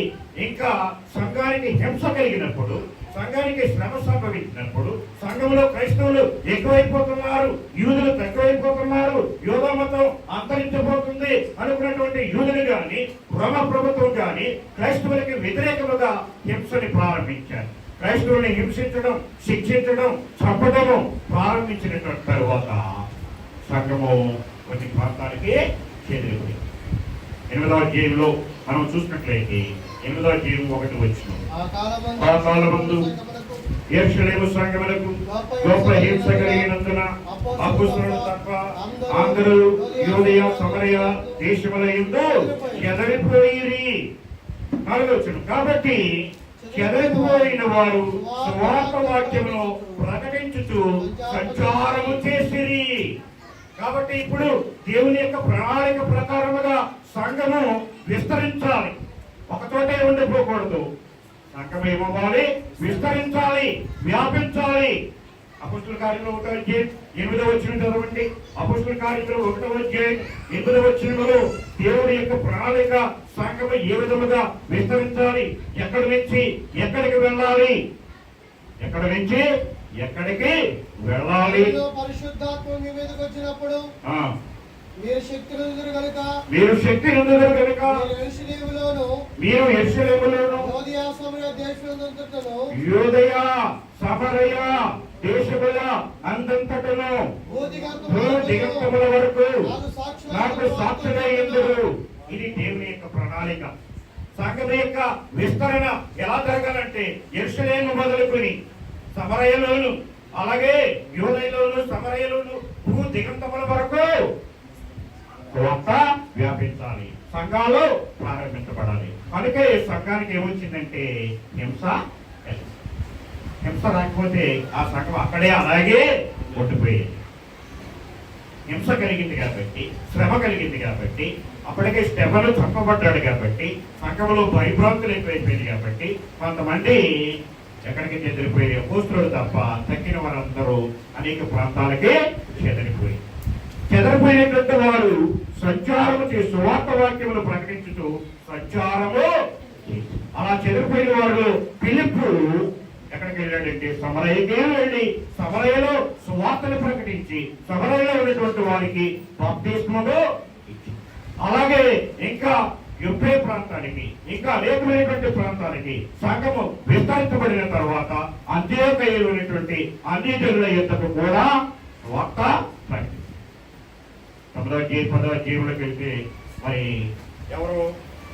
[SPEAKER 1] ఇంకా సంఘానికి హింస కలిగినప్పుడు, సంఘానికి శ్రమ సంభవించినప్పుడు, సంఘంలో క్రైస్తవులు ఎక్కువైపోతున్నారు, యూదులు తక్కువైపోతున్నారు, యూదా మతం అంతరించబోతుంది అనుకున్నటువంటి యూదులు గాని రోమ ప్రభుత్వం గాని క్రైస్తవులకి వ్యతిరేకముగా హింసని ప్రారంభించారు. క్రైస్తవుల్ని హింసించడం, శిక్షించడం, చంపడము ప్రారంభించినటువంటి తరువాత సంఘము కొన్ని ప్రాంతాలకి చేరిపోయింది. 8వ అధ్యాయంలో మనం చూసినట్లయితే 8వ అధ్యాయం 1వ వచనం ఆ కాలమందు యెరూషలేము సంఘములకు గొప్ప హింస కలిగినందున అపొస్తలులు తప్ప అందరూ యూదయ సమరయ దేశముల యందు చెదరిపోయిరి. 4వ వచనం కాబట్టి చెదరిపోయిన వారు సువార్త వాక్యమును ప్రకటించుతూ సంచారము చేసిరి. కాబట్టి ఇప్పుడు దేవుని యొక్క ప్రణాళిక ప్రకారముగా సంఘము విస్తరించాలి, ఒకచోటే ఉండిపోకూడదు. సంఘం ఏమవ్వాలి? విస్తరించాలి, వ్యాపించాలి. అపొస్తలుల కార్యంలో 1వ అధ్యాయం 8వ వచనం చదవండి. అపొస్తలుల కార్యంలో 1వ అధ్యాయం 8వ వచనంలో దేవుడి యొక్క ప్రణాళిక సంఘము ఏ విధముగా విస్తరించాలి, ఎక్కడి నుంచి ఎక్కడికి వెళ్ళాలి, ఎక్కడి నుంచి ఎక్కడికి వెళ్ళాలి.
[SPEAKER 2] పరిశుద్ధాత్మ మీ మీదకి వచ్చినప్పుడు మీరు శక్తి నొందుదురు గనుక
[SPEAKER 1] మీరు యెరూషలేములోను యూదయ సమరయ దేశముల అందంతటను భూదిగంతముల వరకు నాకు సాక్షిగా యుందురు. ఇది దేవుని యొక్క ప్రణాళిక. సంఘం యొక్క విస్తరణ ఎలా జరగాలంటే యెరూషలేము మొదలుకొని సమరయలోను, అలాగే యూదయలోను, సమరయలోను, భూ దిగంతముల వరకు కొత్త వ్యాపించాలి, సంఘాలు ప్రారంభించబడాలి. అందుకే సంఘానికి ఏమొచ్చిందంటే హింస రాకపోతే ఆ సంఘం అక్కడే అలాగే ఉండిపోయేది. హింస కలిగింది కాబట్టి, శ్రమ కలిగింది కాబట్టి, అప్పటికే స్టెఫను చంపబడ్డాడు కాబట్టి, సంఘంలో భయభ్రాంతులు ఎక్కువైపోయింది కాబట్టి కొంతమంది ఎక్కడికి చెదిరిపోయి అపోస్తలులు తప్ప తక్కిన వారందరూ అనేక ప్రాంతాలకే చెదిరిపోయినటువంటి వారు సంచారము చేసి సువార్త వాక్యములు ప్రకటించుతూ సంచారము. అలా చెదిరిపోయిన వారు ఫిలిప్పు ఎక్కడికి వెళ్ళాడంటే సమరయకే వెళ్ళి సమరయలో సువార్తను ప్రకటించి సమరయలో ఉన్నటువంటి వారికి బాప్తిస్మము ఇచ్చి, అలాగే ఇంకా యూపే ప్రాంతానికి ఇంకా అనేకమైనటువంటి ప్రాంతానికి సంఘము విస్తరించబడిన తర్వాత అంత్యోకయలో ఉన్నటువంటి అన్ని జనుల యుద్ధకు కూడా వార్త ప్రకటించారు. 10వ అధ్యాయంలోకి వెళ్తే మరి ఎవరు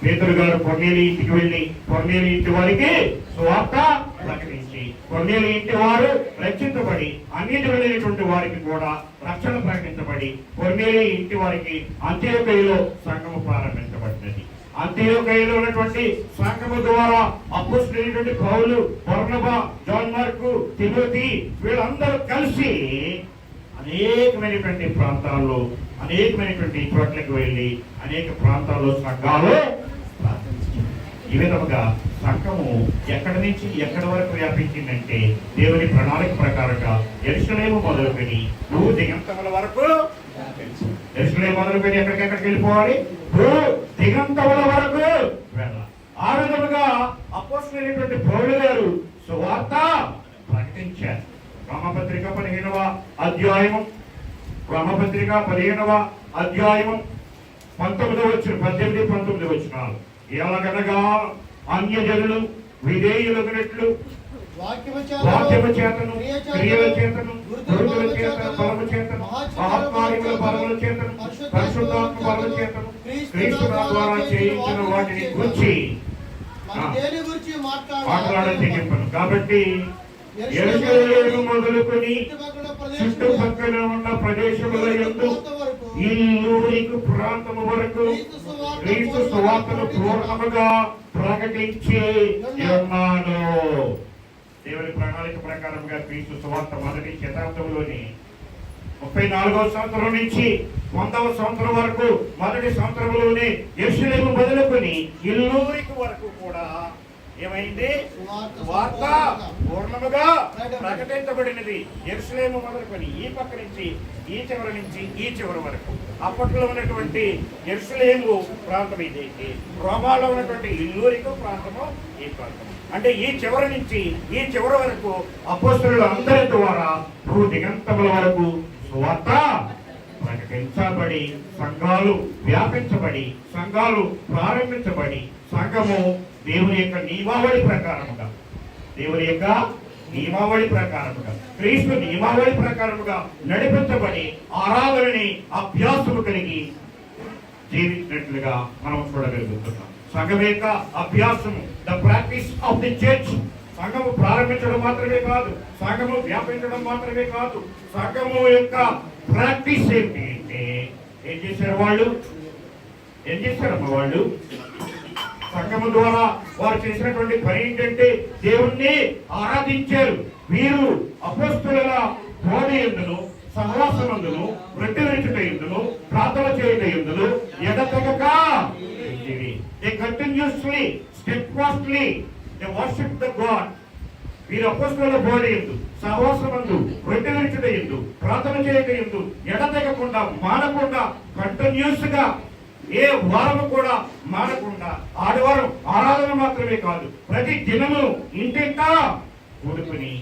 [SPEAKER 1] పేతురు గారు కొర్నేలి ఇంటికి వెళ్ళి కొర్నేలి ఇంటి వారికి సువార్త ప్రకటించి కొర్నేలి ఇంటి వారు రక్షించబడి అన్నిటి వెళ్ళినటువంటి వారికి కూడా రక్షణ ప్రకటించబడి కొర్నేలి ఇంటి వారికి అంత్యోకయలో సంఘము ప్రారంభించబడినది. అంత్యోకయలో ఉన్నటువంటి సంఘము ద్వారా అపోస్తలులైనటువంటి పౌలు, బర్నబా, జాన్ మార్కు, తిమోతి వీళ్ళందరూ కలిసి అనేకమైనటువంటి ప్రాంతాల్లో అనేకమైనటువంటి చోట్లకు వెళ్ళి అనేక ప్రాంతాల్లో సంఘాలు ప్రార్థించారు. ఈ విధముగా సంఘము ఎక్కడి నుంచి ఎక్కడి వరకు వ్యాపించిందంటే దేవుని ప్రణాళిక ప్రకారంగా యెరూషలేము మొదలుకొని భూ దిగంతముల వరకు యెరూషలేము మొదలుకొని ఎక్కడికెక్కడికి వెళ్ళిపోవాలి, భూ దిగంతముల వరకు వెళ్ళాలి. ఆ విధముగా అపోస్తలులైనటువంటి పౌలు గారు సువార్త ప్రకటించారు. రోమపత్రిక 15వ అధ్యాయము 15వ అధ్యాయము 18-19 వచనాలు. ఎలాగనగా అన్యజనులు విధేయులగినట్లు వాక్యము చేతను క్రియల చేతను గురుతుల చేత బలము చేతను మహత్కార్యముల బలముల చేతను పరిశుద్ధాత్మ బలము చేతను క్రీస్తు ద్వారా చేయించిన వాటిని గురించి మాట్లాడని చెప్పాను. కాబట్టి యెరూషలేము మొదలుకొని చుట్టుపక్కల ఉన్న ప్రదేశముల యందు ఇల్లూరికి ప్రాంతము వరకు క్రీస్తు సువార్తను పూర్ణముగా ప్రకటించి ఉన్నాను. దేవుని ప్రణాళిక ప్రకారంగా క్రీస్తు సువార్త మొదటి శతాబ్దంలోని 34వ సంవత్సరం నుంచి 100వ సంవత్సరం వరకు మొదటి సంవత్సరంలోనే యెరూషలేము మొదలుకొని ఇల్లూరికి వరకు కూడా ఏమైంది, వార్త పూర్ణముగా ప్రకటించబడినది. యెరూషలేము మొదలుకొని ఈ పక్క నుంచి ఈ చివరి నుంచి ఈ చివరి వరకు. అప్పట్లో ఉన్నటువంటి యెరూషలేము ప్రాంతం ఇదైతే రోమాలో ఉన్నటువంటి ఇల్లూరికు ప్రాంతము ఈ ప్రాంతం. అంటే ఈ చివరి నుంచి ఈ చివరి వరకు అపోస్తలుల అందరి ద్వారా భూ దిగంతముల వరకు సువార్త ప్రకటించబడి సంఘాలు వ్యాపించబడి సంఘాలు ప్రారంభించబడి సంఘము దేవుని యొక్క నియమావళి ప్రకారముగా క్రీస్తు నియమావళి ప్రకారముగా నడిపించబడి ఆరాధనని అభ్యాసము కలిగి జీవించినట్లుగా మనం చూడగలుగుతున్నాం. సంఘం యొక్క అభ్యాసము, the practice of the church. సంఘము ప్రారంభించడం మాత్రమే కాదు, సంఘము వ్యాపించడం మాత్రమే కాదు, సంఘము యొక్క ప్రాక్టీస్ ఏంటి అంటే ఏం చేశారమ్మ వాళ్ళు సంఘము ద్వారా వారు చేసినటువంటి పని ఏంటంటే దేవుణ్ణి ఆరాధించారు. వీరు అపోస్తలుల బోధ యందును సహవాసమందును వృద్ధి విరుచుటయందును ప్రార్థన చేయుటయందును ఎడతెగక they continuously steadfastly they worship the God. వీరు అపోస్తలుల బోధ యందు సహవాసమందు వృద్ధి విరుచుటయందు ప్రార్థన చేయుటయందు ఎడతెగకుండా మానకుండా కంటిన్యూస్ గా ఏ వారము కూడా మానకుండా ఆదివారం ఆరాధన మాత్రమే కాదు ప్రతి దినము ఇంటింటా కూడుకుని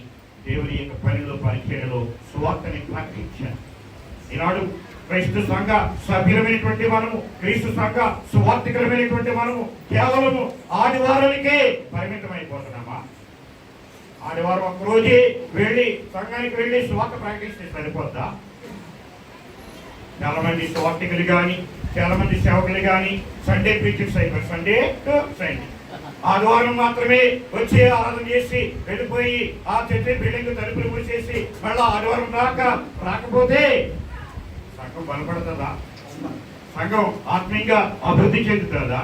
[SPEAKER 1] దేవుని యొక్క పనిలో పరిచర్యలో సువార్తని ప్రకటించారు. ఈనాడు క్రీస్తు సంఘ సభ్యులమైనటువంటి మనము, క్రీస్తు సంఘ సువార్తికులమైనటువంటి మనము కేవలము ఆదివారానికే పరిమితమైపోతున్నామా? ఆదివారం ఒక రోజే వెళ్ళి సంఘానికి వెళ్ళి సువార్త ప్రకటిస్తే సరిపోద్దా? చాలా మంది సువార్తికులు కానీ చాలా మంది సేవకులు కానీ సండే ప్రీచర్స్ అయిపోయి సండే టు సండే ఆదివారం మాత్రమే వచ్చి ఆరాధన చేసి వెళ్ళిపోయి ఆ చర్చి బిల్డింగ్ తలుపులు మూసేసి మళ్ళా ఆదివారం రాకపోతే సంఘం బలపడుతుందా? సంఘం ఆత్మీయంగా అభివృద్ధి చెందుతుందా?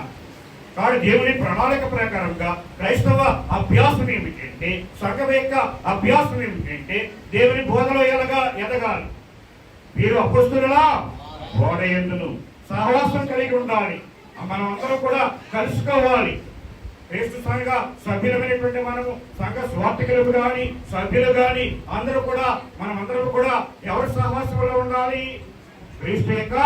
[SPEAKER 1] కాబట్టి దేవుని ప్రణాళిక ప్రకారంగా క్రైస్తవ అభ్యాసం ఏమిటంటే సంఘం యొక్క అభ్యాసం ఏమిటంటే దేవుని బోధలో ఎదగాలి. వీరు అపోస్తలుల బోధ యందును సహవాసం కలిగి ఉండాలి. మనం అందరం కూడా కలుసుకోవాలి. క్రీస్తు సంఘ సభ్యులమైనటువంటి మనము సంఘ స్వార్థికులు కానీ సభ్యులు కానీ మనమందరం కూడా ఎవరి సహవాసంలో ఉండాలి? క్రీస్తు యొక్క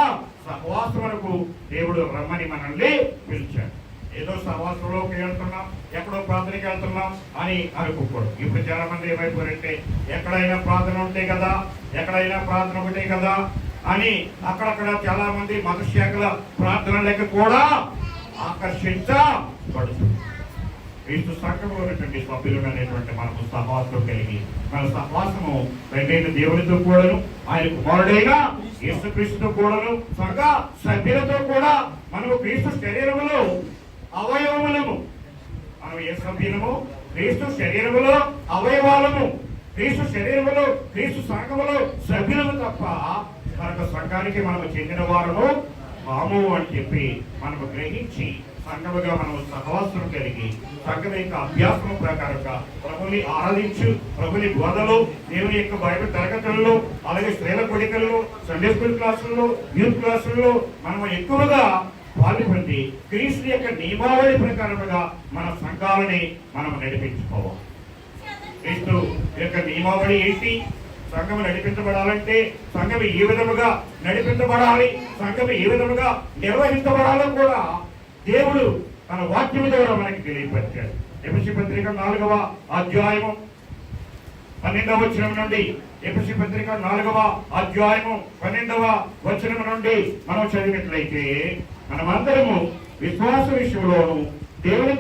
[SPEAKER 1] సహవాసమునకు దేవుడు రమ్మని మనల్ని పిలిచాడు. ఏదో సహవాసంలోకి వెళ్తున్నాం, ఎక్కడో ప్రార్థనకి వెళ్తున్నాం అని అనుకోకూడదు. ఇప్పుడు చాలా మంది ఏమైపోయారంటే ఎక్కడైనా ప్రార్థన ఉంటే కదా, ఎక్కడైనా ప్రార్థన ఒకటే కదా అని అక్కడక్కడ చాలా మంది మత శాఖల ప్రార్థన లెక్క కూడా ఆకర్షించబడుతుంది. క్రీస్తు సంఘంలో ఉన్నటువంటి సభ్యులు అనేటువంటి మనకు సహవాసం కలిగి మన సహవాసము రెండైన దేవునితో కూడాను, ఆయన కుమారుడైన యేసుక్రీస్తుతో కూడాను, సంఘ సభ్యులతో కూడా మనము క్రీస్తు శరీరములో అవయవములము. మనం ఏ సభ్యులము? క్రీస్తు శరీరములో అవయవాలము. క్రీస్తు శరీరములో, క్రీస్తు సంఘములో సభ్యులము తప్ప మరొక సంఘానికి మనము చెందిన వారము మాము అని చెప్పి మనము గ్రహించి సంఘముగా మనము సహవాసం కలిగి సంఘం యొక్క అభ్యాసం ప్రకారంగా ప్రభుని ఆరాధించు, ప్రభుని బోధలు, దేవుని యొక్క బైబిల్ తరగతుల్లో, అలాగే స్త్రీల కొడికల్లో, సండే స్కూల్ క్లాసుల్లో, యూత్ క్లాసుల్లో మనము ఎక్కువగా పాల్గొంది క్రీస్తు యొక్క నియమావళి ప్రకారముగా మన సంఘాలని మనం నడిపించుకోవాలి. క్రీస్తు యొక్క నియమావళి ఏంటి? సంఘం నడిపించబడాలంటే సంఘం ఏ విధముగా నడిపించబడాలి, సంఘం ఏ విధముగా నిర్వహించబడాలో కూడా దేవుడు తన వాక్యము ద్వారా మనకి తెలియపరిచాడు. ఎఫెసీ పత్రిక 4వ అధ్యాయము 12వ వచనం నుండి, ఎఫెసీ పత్రిక 4వ అధ్యాయము 12వ వచనం నుండి మనం చదివినట్లయితే మనమందరము విశ్వాస విషయంలోను దేవుని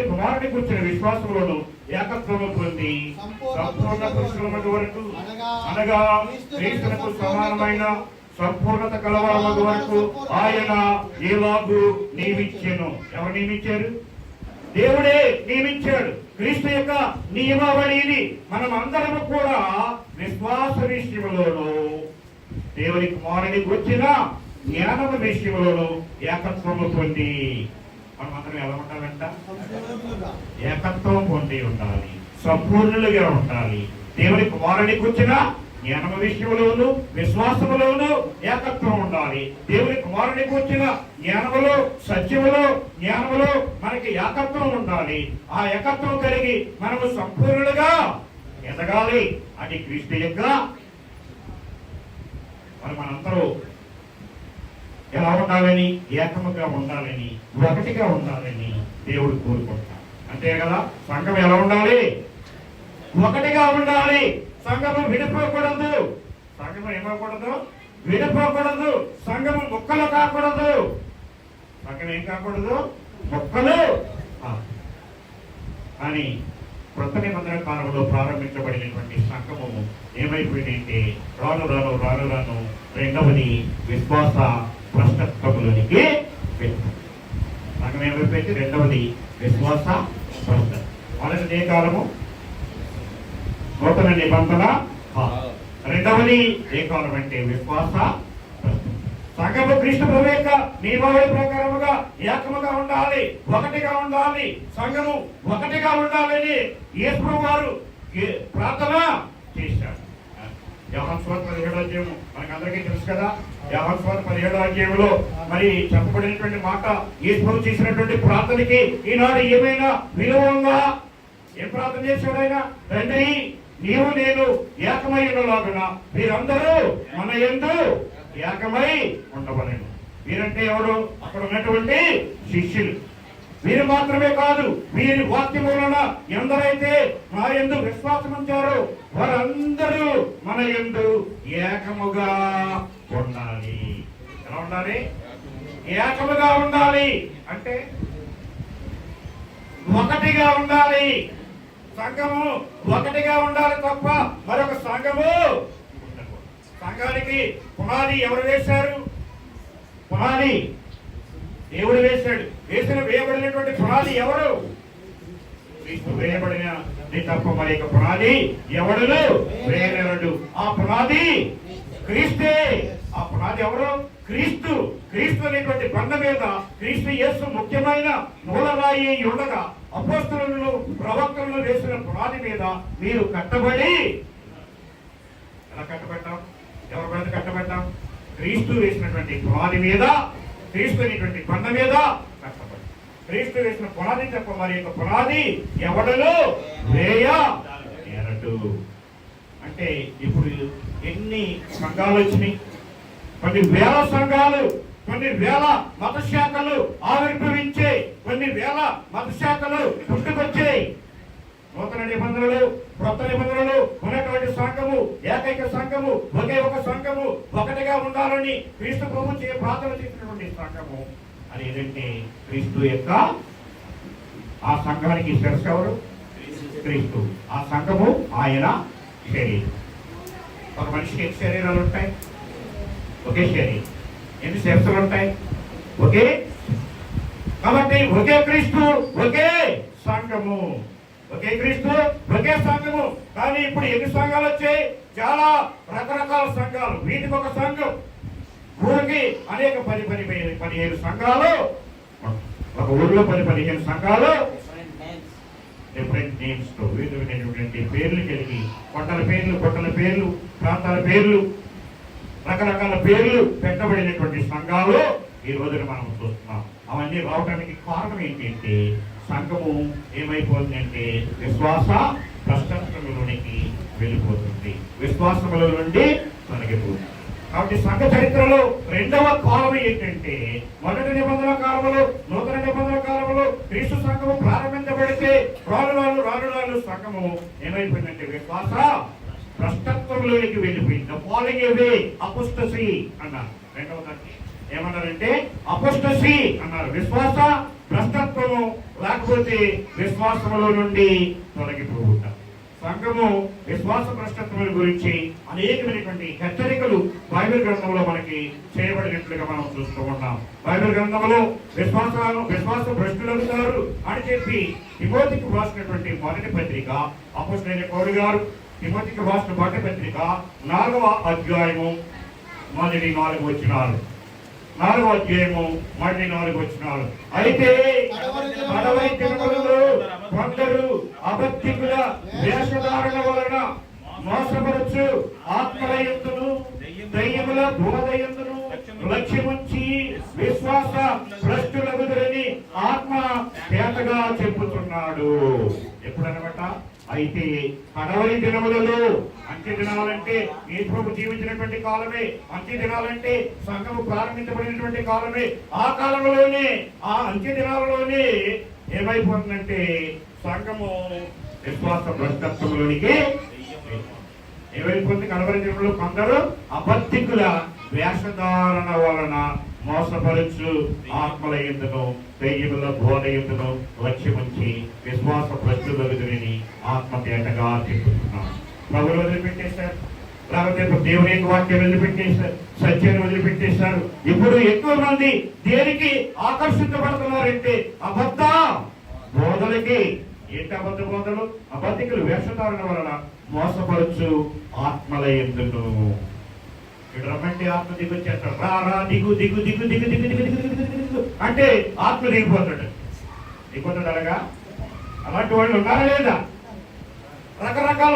[SPEAKER 1] కుమారుని కూర్చిన విశ్వాసంలోను ఏకత్వము పొంది సంపూర్ణ పురుషుల వరకు అనగా క్రీస్తునకు సమానమైన సంపూర్ణత కలవాళ్ళ వరకు ఆయన ఎలాగూ నియమించెను. ఎవరు నియమించారు? దేవుడే నియమించాడు. క్రీస్తు యొక్క నియమావళిని మనం అందరము కూడా విశ్వాస విషయంలోను దేవుని కుమారుని వచ్చిన జ్ఞానము విషయంలోను ఏకత్వము పొంది మనం అందరం ఎలా ఉండాలంట? ఏకత్వం పొంది ఉండాలి, సంపూర్ణులుగా ఉండాలి. దేవుని కుమారునికి వచ్చిన జ్ఞానము విషయంలోను విశ్వాసములోను ఏకత్వం ఉండాలి. దేవుని కుమారునికి వచ్చిన జ్ఞానములో, సత్యములో, జ్ఞానములో మనకి ఏకత్వం ఉండాలి. ఆ ఏకత్వం కలిగి మనము సంపూర్ణులుగా ఎదగాలి. అది క్రీస్తు యొక్క మరి మనందరూ ఎలా ఉండాలని, ఏకముగా ఉండాలని, ఒకటిగా ఉండాలని దేవుడు కోరుకుంటాడు. అంతే కదా? సంఘం ఎలా ఉండాలి? ఒకటిగా ఉండాలి. సంఘము విడిపోకూడదు. సంఘము ఏమవకూడదు? విడిపోకూడదు. సంఘము ముక్కలు కాకూడదు. సంఘం ఏం కాకూడదు? ముక్కలు. అని కొత్త నిబంధన కాలంలో ప్రారంభించబడినటువంటి సంఘము ఏమైపోయిందంటే రాను రాను రాను రాను రెండవది విశ్వాస భ్రష్టత్వములోనికి సంఘం ఏమైపోయింది? రెండవది విశ్వాస భ్రష్టత్వం. మొదటిది ఏ కాలము? నూతన నిబంధన. రెండవది ఏ కాలం అంటే విశ్వాస. సంఘము క్రీస్తు ప్రభు యొక్క నియమావళి ప్రకారముగా ఏకముగా ఉండాలి, ఒకటిగా ఉండాలి. సంఘము ఒకటిగా ఉండాలని యేసు వారు ప్రార్థన చేశారు. యోహాను సువార్త 17వ అధ్యాయము మనకు అందరికీ తెలుసు కదా. యోహాను సువార్త 17వ అధ్యాయంలో మరి చెప్పబడినటువంటి మాట, యేసు చేసినటువంటి ప్రార్థనకి ఈనాడు ఏమైనా విలువ ఉందా? ఏం ప్రార్థన చేశాడు ఆయన? తండ్రి, నీవు నేను ఏకమై ఉండలాగున వీరందరూ మన యందు ఏకమై ఉండవలెను. వీరంటే ఎవరు? అక్కడ ఉన్నటువంటి శిష్యులు. వీరు మాత్రమే కాదు, వీరి వాక్యం వలన ఎందరైతే నా యందు విశ్వాసం ఉంచారో వారందరూ మన యందు ఏకముగా ఉండాలి. ఎలా ఉండాలి? ఏకముగా ఉండాలి అంటే ఒకటిగా ఉండాలి. సంఘము ఒకటిగా ఉండాలి తప్ప మరొక సంఘము ఉండకూడదు. సంఘానికి పునాది ఎవరు వేశారు? పునాది దేవుడు వేశాడు. వేయబడినటువంటి పునాది ఎవరు? క్రీస్తు వేయబడిన తప్ప మరి పునాది ఎవడును వేయలేడు. ఆ పునాది క్రీస్తే. ఆ పునాది ఎవరు? క్రీస్తు. క్రీస్తు అనేటువంటి బండ మీద క్రీస్తు యేసు ముఖ్యమైన మూలరాయి ఉండగా అపోస్తలులను ప్రవక్తలను వేసిన పునాది మీద మీరు కట్టబడి, ఎలా కట్టబడ్డాం? ఎవరి మీద కట్టబడ్డాం? క్రీస్తు వేసినటువంటి పునాది మీద, క్రీస్తు అనేటువంటి బండ మీద కట్టబడి. క్రీస్తు వేసిన పునాది తప్ప మరి యొక్క పునాది ఎవడను వేయలేరడు. అంటే ఇప్పుడు ఎన్ని సంఘాలు వచ్చినాయి? కొన్ని వేల సంఘాలు కొన్ని వేల మత శాఖలు ఆవిర్భవించే, కొన్ని వేల మత శాఖలు పుట్టుకొచ్చాయి. నూతన నిబంధనలు, కొత్త నిబంధనలు ఉన్నటువంటి సంఘము, ఏకైక సంఘము, ఒకే ఒక సంఘము, ఒకటిగా ఉండాలని క్రీస్తు ప్రభు ప్రార్థన చేసినటువంటి సంఘము అని ఏదంటే క్రీస్తు యొక్క ఆ సంఘానికి శిరస్సు ఎవరు? క్రీస్తు. ఆ సంఘము ఆయన శరీరం. ఒక మనిషికి ఎన్ని శరీరాలు ఉంటాయి? ఒకే శరీరం. ఎన్ని శిరస్సులు ఉంటాయి? ఒకే. కాబట్టి ఒకే క్రీస్తు, ఒకే సంఘము. ఒకే క్రీస్తు, ఒకే సంఘము. కానీ ఇప్పుడు ఎన్ని సంఘాలు వచ్చాయి? చాలా రకరకాల సంఘాలు. వీటికి ఒక సంఘం. ఊరికి అనేక 15 సంఘాలు. ఒక ఊరిలో 15 సంఘాలు డిఫరెంట్ నేమ్స్ తో వివిధమైనటువంటి పేర్లు కలిగి, కొండల పేర్లు, ప్రాంతాల పేర్లు, రకరకాల పేర్లు పెట్టబడినటువంటి సంఘాలు ఈ రోజున మనం చూస్తున్నాం. అవన్నీ రావడానికి కారణం ఏంటంటే సంఘము ఏమైపోతుందంటే విశ్వాస భ్రష్టత్వంలోనికి వెళ్ళిపోతుంది, విశ్వాసముల నుండి తొలగిపోతుంది. కాబట్టి సంఘ చరిత్రలో రెండవ కాలం ఏంటంటే మొదటి నిబంధన కాలంలో, నూతన నిబంధన కాలంలో క్రీస్తు సంఘము ప్రారంభించబడితే రాను సంఘము ఏమైపోయిందంటే విశ్వాస భ్రష్టత్వంలోనికి వెళ్ళిపోయింది. ఫాలోయింగ్ అవే అపోస్టసీ అన్నారు. రెండవ దాన్ని ఏమన్నారంటే అపోస్టసీ అన్నారు. విశ్వాస భ్రష్టత్వము, లేకపోతే విశ్వాసములో నుండి తొలగిపోవుట. సంఘము విశ్వాస భ్రష్టత్వం గురించి అనేకమైనటువంటి హెచ్చరికలు బైబిల్ గ్రంథంలో మనకి చేయబడినట్లుగా మనం చూస్తూ ఉన్నాం. బైబిల్ గ్రంథంలో విశ్వాస భ్రష్టులవుతారు అని చెప్పి తిమోతికి రాసినటువంటి మొదటి పత్రిక అపోస్తలుడైన పౌలు గారు తిమోతికి రాసిన మొదటి పత్రిక 4వ అధ్యాయము మొదటి 4 వచనాలు. 4వ అధ్యాయము మొదటి 4 వచనాలు. అయితే కడవరి దినములలో కొందరు అబద్ధికుల వేషధారణ వలన మోసపరచు ఆత్మల యందును దయ్యముల బోధ యందును లక్ష్యముంచి విశ్వాస భ్రష్టులగుదురని ఆత్మ తేటగా చెప్పుతున్నాడు. ఎప్పుడనమాట? అయితే కడవరి దినములలో, అంత్య దినాలంటే యేసు ప్రభు జీవించినటువంటి కాలమే, అంత్య దినాలంటే సంఘము ప్రారంభించబడినటువంటి కాలమే. ఆ కాలంలోనే, ఆ అంత్య దినాలలోనే ఏమైపోతుందంటే సంఘము విశ్వాస భ్రష్టత్వంలోనికి ఏమైపోతుంది? కడవరి దినములలో కొందరు అబద్ధికుల వేషధారణ వలన మోసపరచు ఆత్మల యందును దయ్యముల బోధ యందును లక్ష్యముంచి విశ్వాస భ్రష్టులగుదురని ఆత్మ తేటగా చెప్పుతున్నాం. ప్రభువులు వదిలిపెట్టేశారు, లేకపోతే దేవుని యొక్క వాక్యం వదిలిపెట్టేశారు, సత్యాన్ని వదిలిపెట్టేశారు. ఇప్పుడు ఎక్కువ మంది దేనికి ఆకర్షించబడుతున్నారంటే అబద్ధ బోధలకి. ఏంటి అబద్ధ బోధలు? అబద్ధికులు వేషధారణ వలన మోసపరచు ఆత్మల యందును. ఇక్కడ రమ్మంటే ఆత్మ దిగొచ్చేస్తాడు. రా దిగు దిగు దిగు దిగు దిగు దిగు దిగు దిగు దిగు అంటే ఆత్మ దిగిపోతాడు. దిగిపోతాడు అలాగా. అలాంటి వాళ్ళు ఉన్నారా లేదా? రకరకాల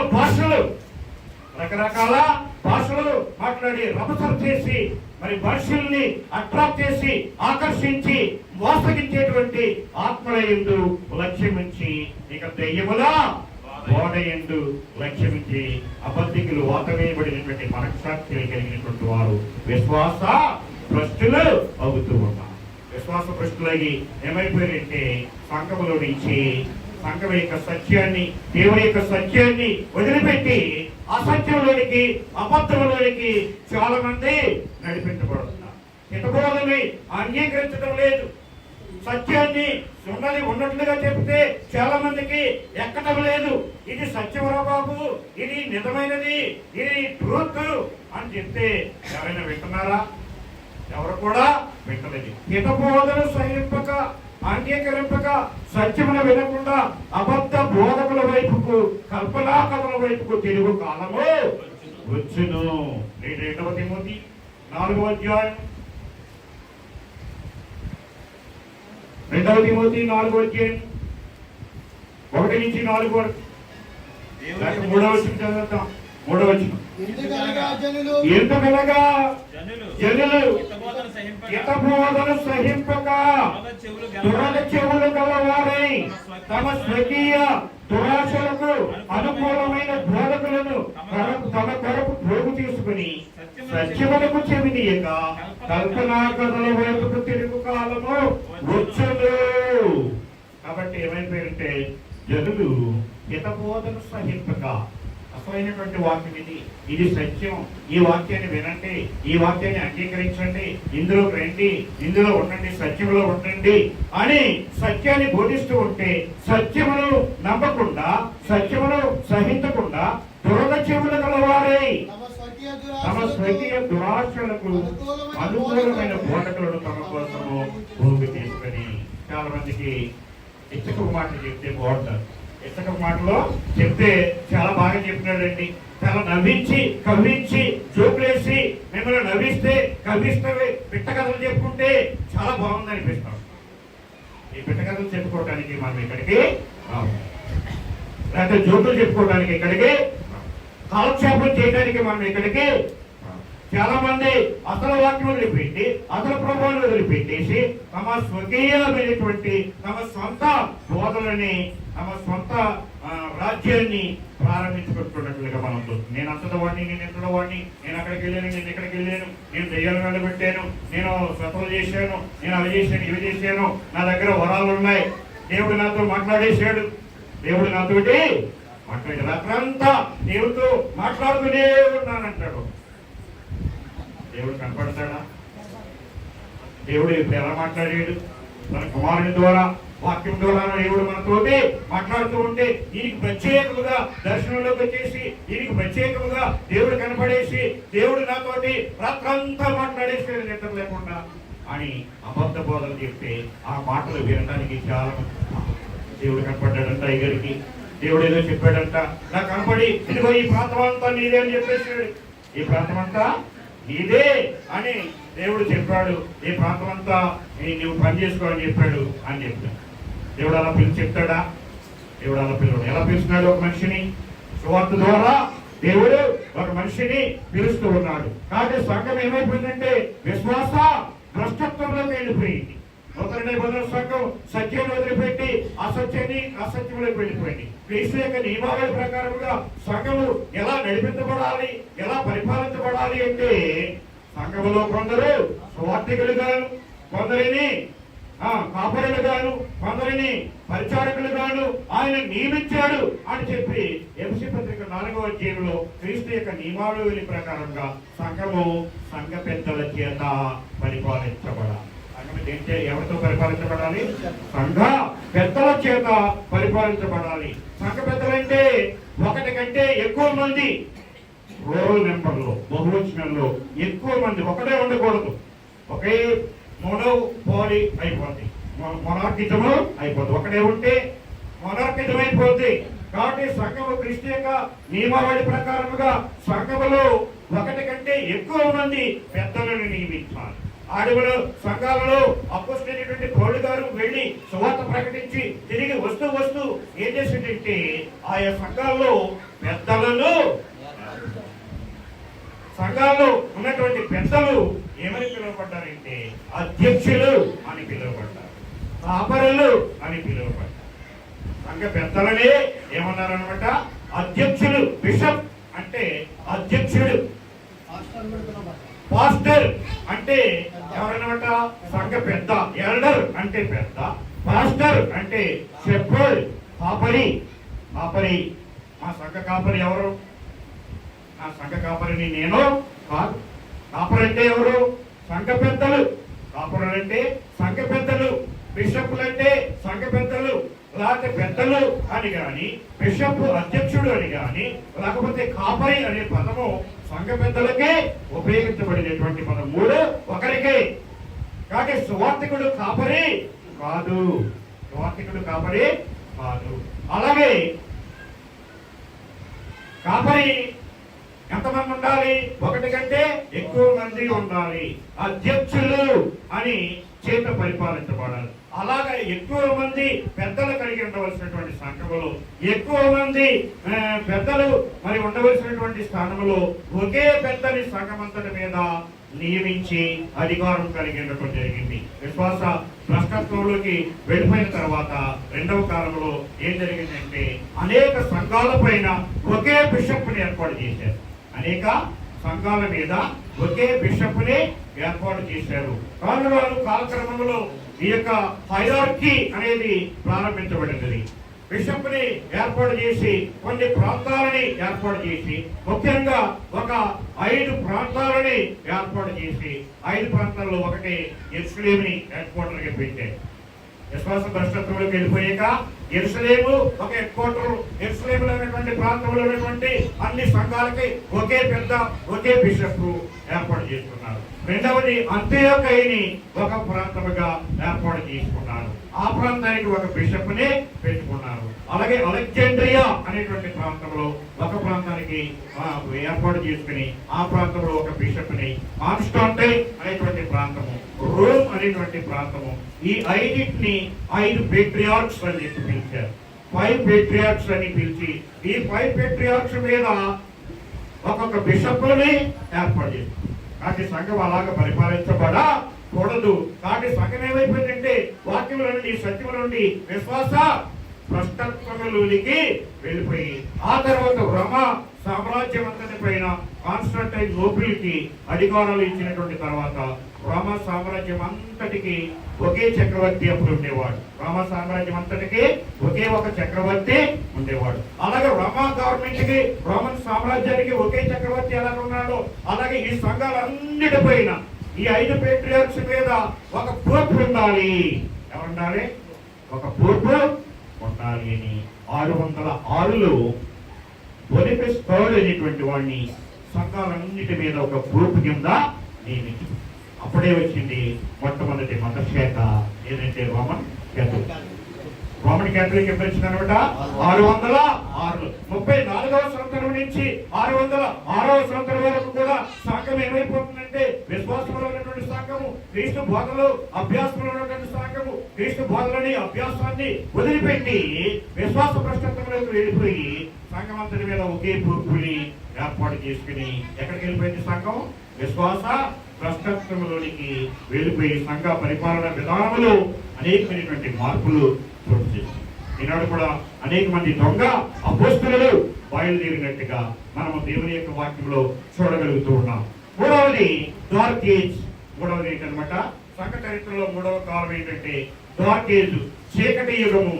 [SPEAKER 1] భాషలు మాట్లాడి రభసలు చేసి మరి మనుషుల్ని అట్రాక్ట్ చేసి ఆకర్షించి మోసగించేటువంటి ఆత్మల యందు లక్ష్యమించి, ఇక దెయ్యములా బోధ యందు లక్ష్యమించి అబద్ధికులు వాతవేయబడినటువంటి మనస్సాక్షులు కలిగినటువంటి వారు విశ్వాస భ్రష్టులు అవుతూ ఉన్నారు. విశ్వాస భ్రష్టులకి ఏమైపోయారంటే సంఘములో నుంచి సంఘం యొక్క సత్యాన్ని, దేవుని యొక్క సత్యాన్ని వదిలిపెట్టి అసత్యంలోనికి, అబద్ధంలోనికి చాలా మంది నడిపించబడుతున్నారు. హితబోధని అంగీకరించడం లేదు. సత్యాన్ని ఉన్నట్లుగా చెప్తే చాలా మందికి ఎక్కడం లేదు. ఇది సత్యమరా బాబు, ఇది నిజమైనది, ఇది ట్రూత్ అని చెప్తే ఎవరైనా వింటున్నారా? ఎవరు కూడా వింటలేదు. హితబోధను సహింపక, అంగీకరింపక, సత్యమును వినకుండా అబద్ధ బోధకుల వైపుకు, కల్పనా కథల వైపుకు తిరుగు కాలము వచ్చును. 2వ తిమోతి 4వ అధ్యాయం, 2వ తిమోతి 4వ అధ్యాయం 1 నుంచి 4 వరకు. 3వ వచనం చదువుతాం. 3వ వచనం. ఎందుకనగా జనులు హితబోధను సహింపక దురద చెవులు గలవారై తమ స్వకీయ దురాశలకు అనుకూలమైన బోధకులను తమ కొరకు పోగు తీసుకుని సత్యములకు చెవినీయక కల్పనా కథల వైపుకు తిరుగు కాలము వచ్చును. కాబట్టి ఏమైపోయారంటే జనులు హితబోధను సహింపక, అసలైనటువంటి వాక్యం ఇది సత్యం, ఈ వాక్యాన్ని వినండి, ఈ వాక్యాన్ని అంగీకరించండి, ఇందులో రండి, ఇందులో ఉండండి, సత్యంలో ఉండండి అని సత్యాన్ని బోధిస్తూ ఉంటే సత్యమును నమ్మకుండా, సత్యమును సహించకుండా దురద చెవులు గలవారై తమ స్వకీయ దురాశలకు అనుకూలమైన బోధకులను తమ కోసము భూమి తీసుకొని, చాలా మందికి ఇచ్చక మాటలు చెప్తే బాగుంటారు. ఇచ్చక మాటలో చెప్తే చాలా బాగా చెప్తున్నాడండి, చాలా నవ్వించి కవ్వించి జోకులేసి మిమ్మల్ని నవ్విస్తే కవ్విస్తే పిట్ట కథలు చెప్పుకుంటే చాలా బాగుంది అనిపిస్తాం. ఈ పిట్ట కథలు చెప్పుకోవడానికి మనం ఇక్కడికి లేకపోతే జోకులు చెప్పుకోవడానికి ఇక్కడికి, కాలక్షేపం చేయడానికి మనం ఇక్కడికి. చాలా మంది అసలు వాక్యం వదిలిపెట్టి, అసలు ప్రభావం వదిలిపెట్టేసి తమ స్వకీయమైనటువంటి తమ సొంత బోధలని, తమ సొంత రాజ్యాన్ని ప్రారంభించుకుంటున్నట్లుగా మనం చూస్తున్నాం. నేను అంతటి వాడిని, నేను ఎంతటి వాడిని, నేను అక్కడికి వెళ్ళాను, నేను ఇక్కడికి వెళ్ళాను, నేను దెయ్యాలు నిలబెట్టాను, నేను స్వతలు చేశాను, నేను అవి చేశాను, ఇవి చేశాను, నా దగ్గర వరాలు ఉన్నాయి, దేవుడు నాతో మాట్లాడేశాడు, దేవుడు నాతోటి మాట్లాడి రాత్రంతా దేవుడితో మాట్లాడుతూనే ఉన్నానంటాడు. దేవుడు కనపడతాడా? దేవుడు ఇప్పుడు ఎలా మాట్లాడాడు? తన కుమారుని ద్వారా, వాక్యం ద్వారా దేవుడు మనతోటి మాట్లాడుతూ ఉంటే దీనికి ప్రత్యేకముగా దర్శనంలోకి వచ్చేసి, దీనికి ప్రత్యేకముగా దేవుడు కనపడేసి, దేవుడు నాతోటి రాత్రంతా మాట్లాడేసాడు నిద్ర లేకుండా అని అబద్ధ బోధలు చెప్తే ఆ మాటలు వినడానికి చాలా దేవుడు కనపడ్డాడంట. అయ్యగారికి దేవుడు ఏదో చెప్పాడంట, నాకు కనపడి ఇదిగో ఈ ప్రాంతం అంతా నీదే అని చెప్పేసాడు. ఈ ప్రాంతం అంతా నీదే అని దేవుడు చెప్పాడు, ఈ ప్రాంతం అంతా నువ్వు పని చేసుకోవాలని చెప్పాడు అని చెప్తాడు. దేవుడు అలా పిలిచి చెప్తాడా? దేవుడు అలా పిల్లడు. ఎలా పిలుస్తున్నాడు ఒక మనిషిని? సువార్త ద్వారా దేవుడు ఒక మనిషిని పిలుస్తూ ఉన్నాడు. కాబట్టి సంఘం ఏమైపోయిందంటే విశ్వాస భ్రష్టత్వంలోకి వెళ్ళిపోయింది. నూతన నిబంధన సంఘం సత్యాన్ని వదిలిపెట్టి అసత్యంలోకి వెళ్ళిపోయింది. క్రీస్తు యొక్క నియమావళి ప్రకారంగా సంఘము ఎలా నడిపించబడాలి, ఎలా పరిపాలించబడాలి అంటే సంఘములో కొందరు సువార్థికులుగాను, కొందరిని కాపరులుగాను, కొందరిని పరిచారకులుగాను ఆయన నియమించాడు అని చెప్పి ఎఫెసీ పత్రిక 4వ అధ్యాయంలో క్రీస్తు యొక్క నియమావళి ప్రకారంగా సంఘము సంఘ పెద్దల చేత పరిపాలించబడాలి. ఎవరితో పరిపాలించబడాలి? సంఘ పెద్దల చేత పరిపాలించబడాలి. సంఘ పెద్దలంటే ఒకటి కంటే ఎక్కువ మంది, రోల్ నెంబర్లో బహువచనంలో ఎక్కువ మంది, ఒకటే ఉండకూడదు. ఒకే మూడో పోలి అయిపోద్ది, మొనార్కిజము అయిపోద్ది. ఒకటే ఉంటే మొనార్కిజం అయిపోద్ది. కాబట్టి సంఘము క్రీస్తు యొక్క నియమావళి ప్రకారముగా సంఘములో ఒకటి కంటే ఎక్కువ మంది పెద్దలను నియమించాలి. ఆడవులు సంఘాలలో అపోస్తలుడైనటువంటి పౌలు గారు వెళ్లి సువార్త ప్రకటించి తిరిగి వస్తూ ఏం చేసిందంటే ఆయా సంఘాల్లో పెద్దలను, సంఘాల్లో ఉన్నటువంటి పెద్దలు ఏమని పిలువబడ్డారంటే అధ్యక్షులు అని పిలువబడ్డారు, కాపరులు అని పిలువబడ్డారు. సంఘ పెద్దలనే ఏమన్నారనమాట? అధ్యక్షులు. బిషప్ అంటే అధ్యక్షుడు, పాస్టర్ అంటే ఎవరన్నమాట? సంఘ పెద్ద. ఎల్డర్ అంటే పెద్ద, పాస్టర్ అంటే షెఫర్డ్, కాపరి. మా సంఘ కాపరి ఎవరు? నా సంఘ కాపరిని నేను కాదు. కాపరి అంటే ఎవరు? సంఘ పెద్దలు. కాపరులు అంటే సంఘ పెద్దలు. బిషప్లు అంటే సంఘ పెద్దలు. లేకపోతే పెద్దలు అని గాని, బిషప్ అధ్యక్షుడు అని గాని, లేకపోతే కాపరి అనే పదము సంఘ పెద్దలకే ఉపయోగించబడినటువంటి పదం. మూడు ఒకరికే. కాబట్టి సువార్థికుడు కాపరి కాదు, సువార్థికుడు కాపరి కాదు. అలాగే కాపరి ఎంతమంది ఉండాలి? ఒకటి కంటే ఎక్కువ మంది ఉండాలి. అధ్యక్షులు అని చేత పరిపాలించబడాలి. అలాగే ఎక్కువ మంది పెద్దలు కలిగి ఉండవలసినటువంటి సంఘములో, ఎక్కువ మంది పెద్దలు మరి ఉండవలసినటువంటి స్థానంలో ఒకే పెద్దని సంఘమంతటి మీద నియమించి అధికారం కలిగి ఉండటం జరిగింది. విశ్వాస భ్రష్టత్వంలోకి వెళ్ళిపోయిన తర్వాత రెండవ కాలంలో ఏం జరిగిందంటే అనేక సంఘాల పైన ఒకే బిషప్ని ఏర్పాటు చేశారు. అనేక సంఘాల మీద ఒకే బిషప్ని ఏర్పాటు చేశారు. కాలక్రమంలో ఈ యొక్క హైరార్కీ అనేది ప్రారంభించబడింది. బిషప్ని ఏర్పాటు చేసి కొన్ని ప్రాంతాలని ఏర్పాటు చేసి ముఖ్యంగా ఒక 5 ప్రాంతాలని ఏర్పాటు చేసి 5 ప్రాంతాల్లో ఒకటి యెరూషలేముని హెడ్ క్వార్టర్గా పెట్టారు. విశ్వాస భ్రష్టత్వంలోకి వెళ్ళిపోయాక యెరూషలేము ఒక హెడ్ క్వార్టర్. యెరూషలేములో ఉన్నటువంటి ప్రాంతంలో ఉన్నటువంటి అన్ని సంఘాలకి ఒకే బిషప్ ఏర్పాటు చేసుకున్నారు. రెండవది అంత్యోకయని ఒక ప్రాంతముగా ఏర్పాటు చేసుకున్నారు. ఆ ప్రాంతానికి ఒక బిషప్ ని పెట్టుకున్నారు. అలాగే అలెగ్జాండ్రియా అనేటువంటి ప్రాంతంలో ఒక ప్రాంతానికి ఏర్పాటు చేసుకుని ఆ ప్రాంతంలో ఒక బిషప్ ని, కాన్స్టాంటైన్ అనేటువంటి ప్రాంతము, రోమ్ అనేటువంటి ప్రాంతము, ఈ 5ని 5 పేట్రియార్క్స్ అని చెప్పి పిలిచారు. 5 పేట్రియార్క్స్ అని పిలిచి ఈ 5 పేట్రియార్క్స్ మీద ఒక్కొక్క బిషప్ని ఏర్పాటు చేశారు. కాబట్టి సంఘం అలాగ పరిపాలించబడకూడదు. కాబట్టి సంఘం ఏమైపోయిందంటే వాక్యముల నుండి, సత్యముల నుండి విశ్వాస భ్రష్టత్వములోనికి వెళ్ళిపోయి ఆ తర్వాత రోమా సామ్రాజ్యం అంతటి పైన కాన్స్టాంటైన్ నోబుల్కి అధికారాలు ఇచ్చినటువంటి తర్వాత రోమా సామ్రాజ్యం అంతటికి ఒకే చక్రవర్తి అప్పుడు ఉండేవాడు. రోమా సామ్రాజ్యం అంతటికి ఒకే ఒక చక్రవర్తి ఉండేవాడు. అలాగే రోమా గవర్నమెంట్ కి, రోమన్ సామ్రాజ్యానికి ఒకే చక్రవర్తి ఎలా ఉన్నాడో అలాగే ఈ సంఘాలన్నిటిపైన ఈ 5 పేట్రియార్క్స్ మీద ఒక పోప్ ఉండాలి. ఎవరుండాలి? ఒక పోప్ ఉండాలి అని 606లో బొనిఫస్ థర్డ్ అనేటువంటి వాడిని సంఘాలన్నిటి మీద ఒక పోప్ కింద నియమించారు. అప్పుడే వచ్చింది మొట్టమొదటి మత శాఖ ఏదంటే రోమన్ క్యాథలిక్. రోమన్ క్యాథలిక్ ఎప్పుడు వచ్చిందనమాట 606లో. 34వ సంవత్సరం నుంచి 606వ సంవత్సరం వరకు కూడా సంఘం ఏమైపోతుందంటే విశ్వాసంలో ఉన్నటువంటి సంఘము, క్రీస్తు బోధనలు అభ్యాసంలో ఉన్నటువంటి సంఘము క్రీస్తు బోధనని అభ్యాసాన్ని వదిలిపెట్టి విశ్వాస భ్రష్టత్వంలోకి వెళ్ళిపోయి సంఘం అంతటి మీద ఒకే పూర్పుని ఏర్పాటు చేసుకుని ఎక్కడికి వెళ్ళిపోయింది సంఘం? విశ్వాస భ్రష్టత్వంలోనికి వెళ్ళిపోయి సంఘ పరిపాలన విధానంలో అనేకమైనటువంటి మార్పులు చోటు చేసింది. ఈనాడు కూడా అనేక మంది దొంగ అపోస్తలులు బయలుదేరినట్టుగా మనము దేవుని యొక్క వాక్యంలో చూడగలుగుతూ ఉన్నాం. మూడవది డార్క్ ఏజ్. మూడవది ఏంటనమాట సంఘ చరిత్రలో మూడవ కాలం ఏంటంటే డార్క్ ఏజ్, చీకటి యుగము.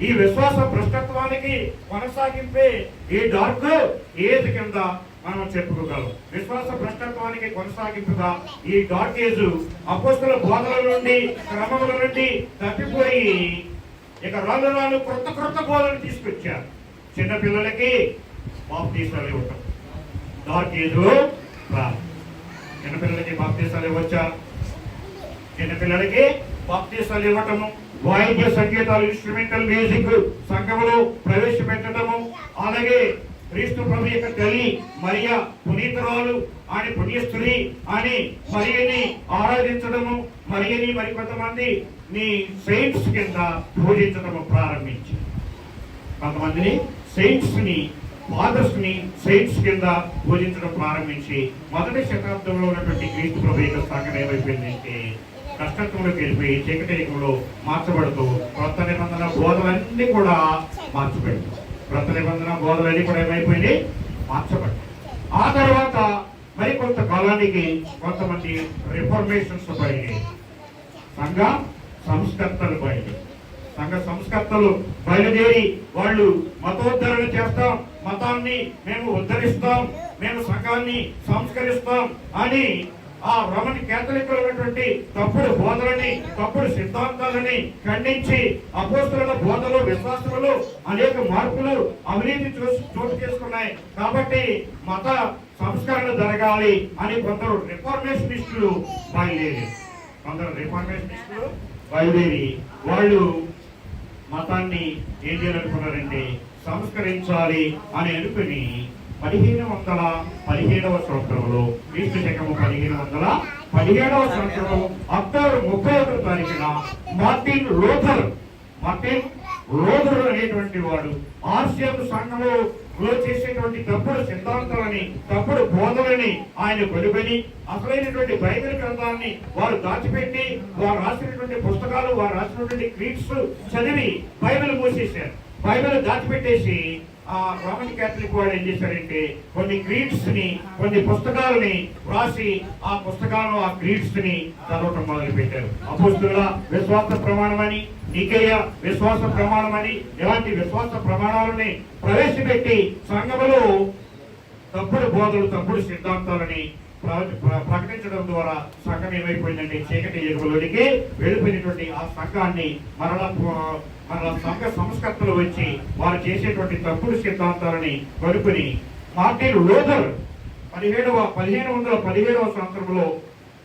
[SPEAKER 1] ఈ విశ్వాస భ్రష్టత్వానికి కొనసాగింపే ఈ డార్క్ ఏజ్ కింద మనం చెప్పుకోగలం. విశ్వాస భ్రష్టత్వానికి కొనసాగింపుగా ఈ డార్క్ ఏజ్ అపోస్తల బోధల నుండి, క్రమముల నుండి తప్పిపోయి ఇక రాను క్రొత్త బోధనలు తీసుకొచ్చారు. చిన్న పిల్లలకి బాప్తీసాలు ఇవ్వటం డార్క్ ఏజ్ లో చిన్నపిల్లలకి బాప్తీసాలు ఇవ్వచ్చా? చిన్నపిల్లలకి బాప్తీసాలు ఇవ్వటము, వాయిద్య సంగీతాలు, ఇన్స్ట్రుమెంటల్ మ్యూజిక్ సంఘములో ప్రవేశపెట్టడము, అలాగే క్రీస్తు ప్రభు యొక్క తల్లి మరియ పునీతురాలు అని పుణ్యస్త్రీ అని మరియని ఆరాధించడము, మరియని మరికొంతమంది నీ సెయింట్స్ కింద పూజించడము ప్రారంభించి కొంతమందిని సెయింట్స్ ని, ఫాదర్స్ ని సెయింట్స్ కింద పూజించడం ప్రారంభించి మొదటి శతాబ్దంలో ఉన్నటువంటి క్రీస్తు ప్రభు యొక్క సంఘం ఏమైపోయిందంటే కష్టత్వంలోకి వెళ్ళిపోయి చీకటిలో మార్చబడుతూ కొత్త నిబంధన బోధలన్నీ కూడా మార్చబడుతుంది. కొత్త నిబంధన బోధలన్నీ కూడా ఏమైపోయింది? మార్చబడ్డాయి. ఆ తర్వాత మరి కొంత కాలానికి కొంతమంది రిఫార్మేషన్స్ బయలుదేరి సంఘ సంస్కర్తలు బయలుదేరి వాళ్ళు మతోద్ధరణ చేస్తాం, మతాన్ని మేము ఉద్ధరిస్తాం, మేము సంఘాన్ని సంస్కరిస్తాం అని ఆ రోమన్ క్యాథలిక్ ఉన్నటువంటి తప్పుడు బోధలని, తప్పుడు సిద్ధాంతాలని ఖండించి అపోస్తలుల బోధలు, విశ్వాసములు అనేక మార్పులు, అవినీతి చోటు చేసుకున్నాయి. కాబట్టి మత సంస్కరణ జరగాలి అని కొందరు రిఫార్మేషనిస్టులు బయలుదేరి వాళ్ళు మతాన్ని ఏం చేయాలనుకున్నారంటే సంస్కరించాలి అని అనుకుని 1517వ సంవత్సరంలో క్రీస్తు శకము 1517వ సంవత్సరం అక్టోబర్ 31వ తారీఖున మార్టిన్ లూథర్ అనేటువంటి వాడు ఆర్సియం సంఘము లో చేసేటువంటి తప్పుడు సిద్ధాంతాలని, తప్పుడు బోధలని ఆయన కొనుగొని అసలైనటువంటి బైబిల్ గ్రంథాన్ని వారు దాచిపెట్టి, వారు రాసినటువంటి పుస్తకాలు, వారు రాసినటువంటి క్రీడ్స్ చదివి బైబిల్ మూసేశారు. బైబిల్ దాచిపెట్టేసి ఆ రోమన్ క్యాథలిక్ వాడు ఏం చేశారంటే కొన్ని క్రీడ్స్ ని, కొన్ని పుస్తకాలని రాసి ఆ పుస్తకాలను, ఆ క్రీడ్స్ ని చదవటం మొదలు పెట్టారు. అపోస్తుల విశ్వాస ప్రమాణమని, నికేయ విశ్వాస ప్రమాణమని ఇలాంటి విశ్వాస ప్రమాణాలని ప్రవేశపెట్టి సంఘములో తప్పుడు బోధలు, తప్పుడు సిద్ధాంతాలని ప్రకటించడం ద్వారా సంఘం ఏమైపోయిందంటే చీకటి యుగంలోనికి వెళ్ళిపోయినటువంటి ఆ సంఘాన్ని మరలా సంఘ సంస్కర్తలు వచ్చి వారు చేసేటువంటి తప్పుడు సిద్ధాంతాలని కనుక్కుని మార్టిన్ లూథర్ 1517వ సంవత్సరంలో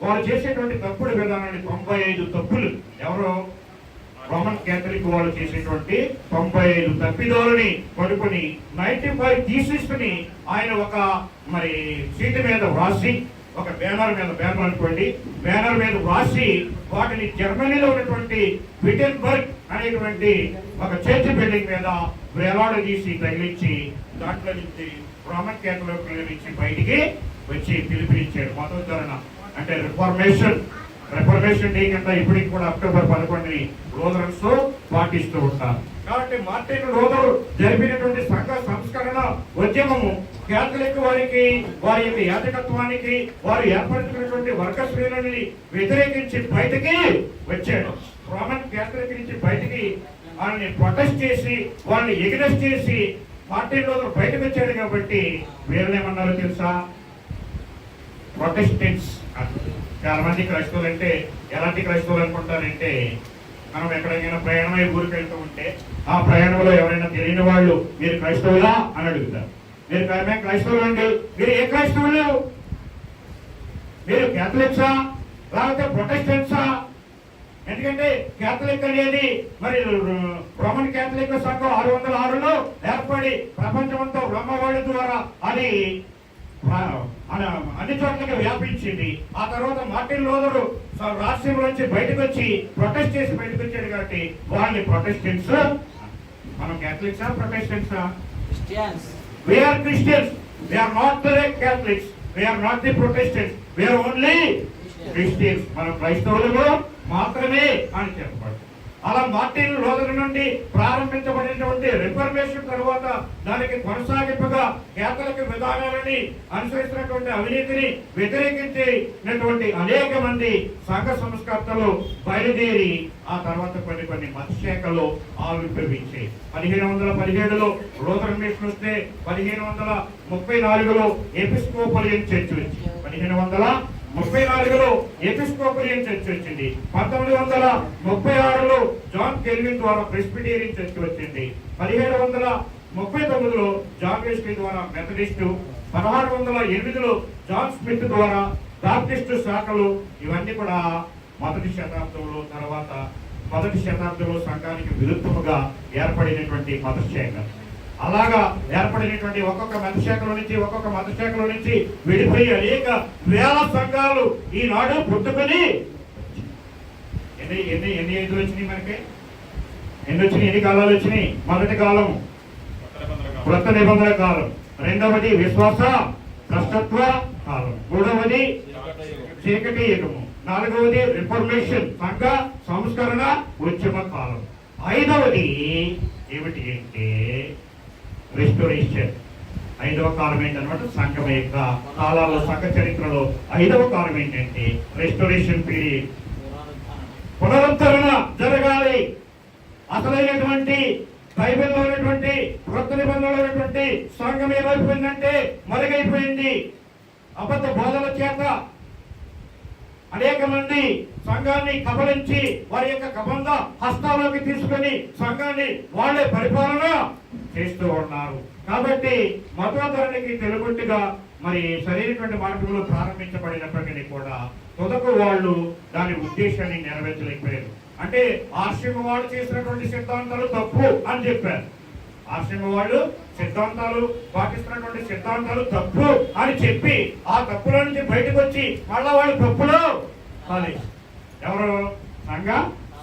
[SPEAKER 1] వారు చేసేటువంటి తప్పుడు విధానాన్ని 95 తప్పులు, ఎవరో రోమన్ క్యాథలిక్ వాళ్ళు చేసేటువంటి 95 తప్పిదాలని కనుక్కొని 95 థీసిస్ని ఆయన ఒక సీటు మీద వ్రాసి, ఒక బ్యానర్ అనుకోండి, బ్యానర్ మీద వ్రాసి వాటిని జర్మనీలో ఉన్నటువంటి విటెన్బర్గ్ అనేటువంటి ఒక చర్చ్ బిల్డింగ్ మీద వేలాడదీసి తగిలించి దాంట్లో నుంచి రోమన్ క్యాథలిక్ నుంచి బయటికి వచ్చి పిలుపునిచ్చాడు. మతోద్ధరణ అంటే రిఫర్మేషన్ డే కింద ఇప్పటికి కూడా అక్టోబర్ 11ని లూథరన్స్ పాటిస్తూ ఉంటారు. కాబట్టి మార్టిన్ లూథర్ జరిపినటువంటి సంఘ సంస్కరణ ఉద్యమము క్యాథలిక్ వారికి, వారి యొక్క యాజకత్వానికి, వారు ఏర్పరచుకున్నటువంటి వర్గ శ్రేణులని వ్యతిరేకించి బయటికి వచ్చాడు. రోమన్ క్యాథలిక్ నుంచి బయటికి వాళ్ళని ప్రొటెస్ట్ చేసి, వాళ్ళని ఎగ్నెస్ట్ చేసి మార్టిన్ లూథర్ బయటకు వచ్చాడు. కాబట్టి వీళ్ళేమన్నారో తెలుసా? ప్రొటెస్టెంట్స్. చాలా మంది క్రైస్తవులు అంటే ఎలాంటి క్రైస్తవులు అనుకుంటారంటే, మనం ఎక్కడికైనా ప్రయాణమై ఊరికి వెళ్తూ ఉంటే ఆ ప్రయాణంలో ఎవరైనా తెలియని వాళ్ళు మీరు క్రైస్తవులా అని అడుగుతారు. మీరు క్రైస్తవులు అండి, మీరు ఏ క్రైస్తవులు? మీరు క్యాథలిక్సా లేకపోతే ప్రొటెస్టెంట్సా? ఎందుకంటే క్యాథలిక్ అనేది రోమన్ క్యాథలిక్ సంఘం 606లో ఏర్పడి ప్రపంచమంతా బ్రహ్మవాడి ద్వారా అది అన్ని చోట్లకి వ్యాపించింది. ఆ తర్వాత మార్టిన్ లూథర్ రాష్ట్రం నుంచి బయటకు వచ్చి ప్రొటెస్ట్ చేసి బయటకు వచ్చాడు. కాబట్టి వాళ్ళని ప్రొటెస్టెంట్స్. మనం క్యాథలిక్సా ప్రొటెస్టెంట్సా? We are Christians. We are not the Catholics. We are not the Protestants. We are only Christians. మనం క్రైస్తవులు మాత్రమే అని చెప్పబడు. అలా మార్టిన్ లూథర్ నుండి ప్రారంభించబడినటువంటి రిఫర్మేషన్ తర్వాత దానికి కొనసాగింపుగా క్యాథలిక్ విధానాలని అనుసరిస్తున్నటువంటి అవినీతిని వ్యతిరేకించినటువంటి అనేక మంది సంఘ సంస్కర్తలు బయలుదేరి ఆ తర్వాత కొన్ని మతశాఖలు ఆవిర్భవించాయి. 1517లో లూథరన్ మిషన్ వస్తే 1534లో ఎపిస్కోపలియన్ చర్చ్ వచ్చింది. 1534లో ఎపిస్కోపలియన్ చర్చ్ వచ్చింది. 1936లో జాన్ కెల్విన్ ద్వారా ప్రెస్బిటేరియన్ చర్చ్ వచ్చింది. 1739లో జాన్ వెస్లీ ద్వారా మెథడిస్టు, 1608లో జాన్ స్మిత్ ద్వారా బాప్టిస్టు శాఖలు. ఇవన్నీ కూడా మొదటి శతాబ్దంలో సంఘానికి విరుద్ధముగా ఏర్పడినటువంటి మతశాఖ. అలాగా ఏర్పడినటువంటి ఒక్కొక్క మతశాఖల నుంచి విడిపోయి అనేక వేల సంఘాలు ఈనాడు పుట్టుకొని ఎన్ని ఏజ్లు వచ్చినాయి మనకి? ఎన్ని కాలాలు వచ్చినాయి? మొదటి కాలం కొత్త నిబంధన కాలం, రెండవది విశ్వాస కష్టత్వ కాలం, మూడవది చీకటి యుగము, నాలుగవది రిఫర్మేషన్ సంఘ సంస్కరణ ఉద్యమ కాలం, ఐదవది ఏమిటి అంటే రెస్టోరేషన్. 5వ కాలం ఏంటన్నమాట? సంఘం యొక్క కాలాల్లో, సంఘ చరిత్రలో 5వ కాలం ఏంటంటే రెస్టోరేషన్ పీరియడ్. పునరుద్ధరణ జరగాలి. అసలైనటువంటి బైబిల్లో ఉన్నటువంటి కొత్త నిబంధనలో ఉన్నటువంటి సంఘం ఏమైపోయిందంటే మరుగైపోయింది. అబద్ధ బోధల చేత అనేక మంది సంఘాన్ని కబలించి వారి యొక్క కబంధ హస్తాల్లోకి తీసుకొని సంఘాన్ని వాళ్ళే పరిపాలన చేస్తూ ఉన్నారు. కాబట్టి మతోద్ధరణకి తెలుగుట్టుగా సరైనటువంటి మార్గంలో ప్రారంభించబడినప్పటికీ కూడా తొదకు వాళ్ళు దాని ఉద్దేశాన్ని నెరవేర్చలేకపోయారు. అంటే ఆశ్రమ వాళ్ళు చేసినటువంటి సిద్ధాంతాలు తప్పు అని చెప్పారు. ఆశ్రమ వాళ్ళు పాటిస్తున్నటువంటి సిద్ధాంతాలు తప్పు అని చెప్పి ఆ తప్పుల నుంచి బయటకు వచ్చి మళ్ళా వాళ్ళు తప్పులు కాలేదు. ఎవరు? సంఘ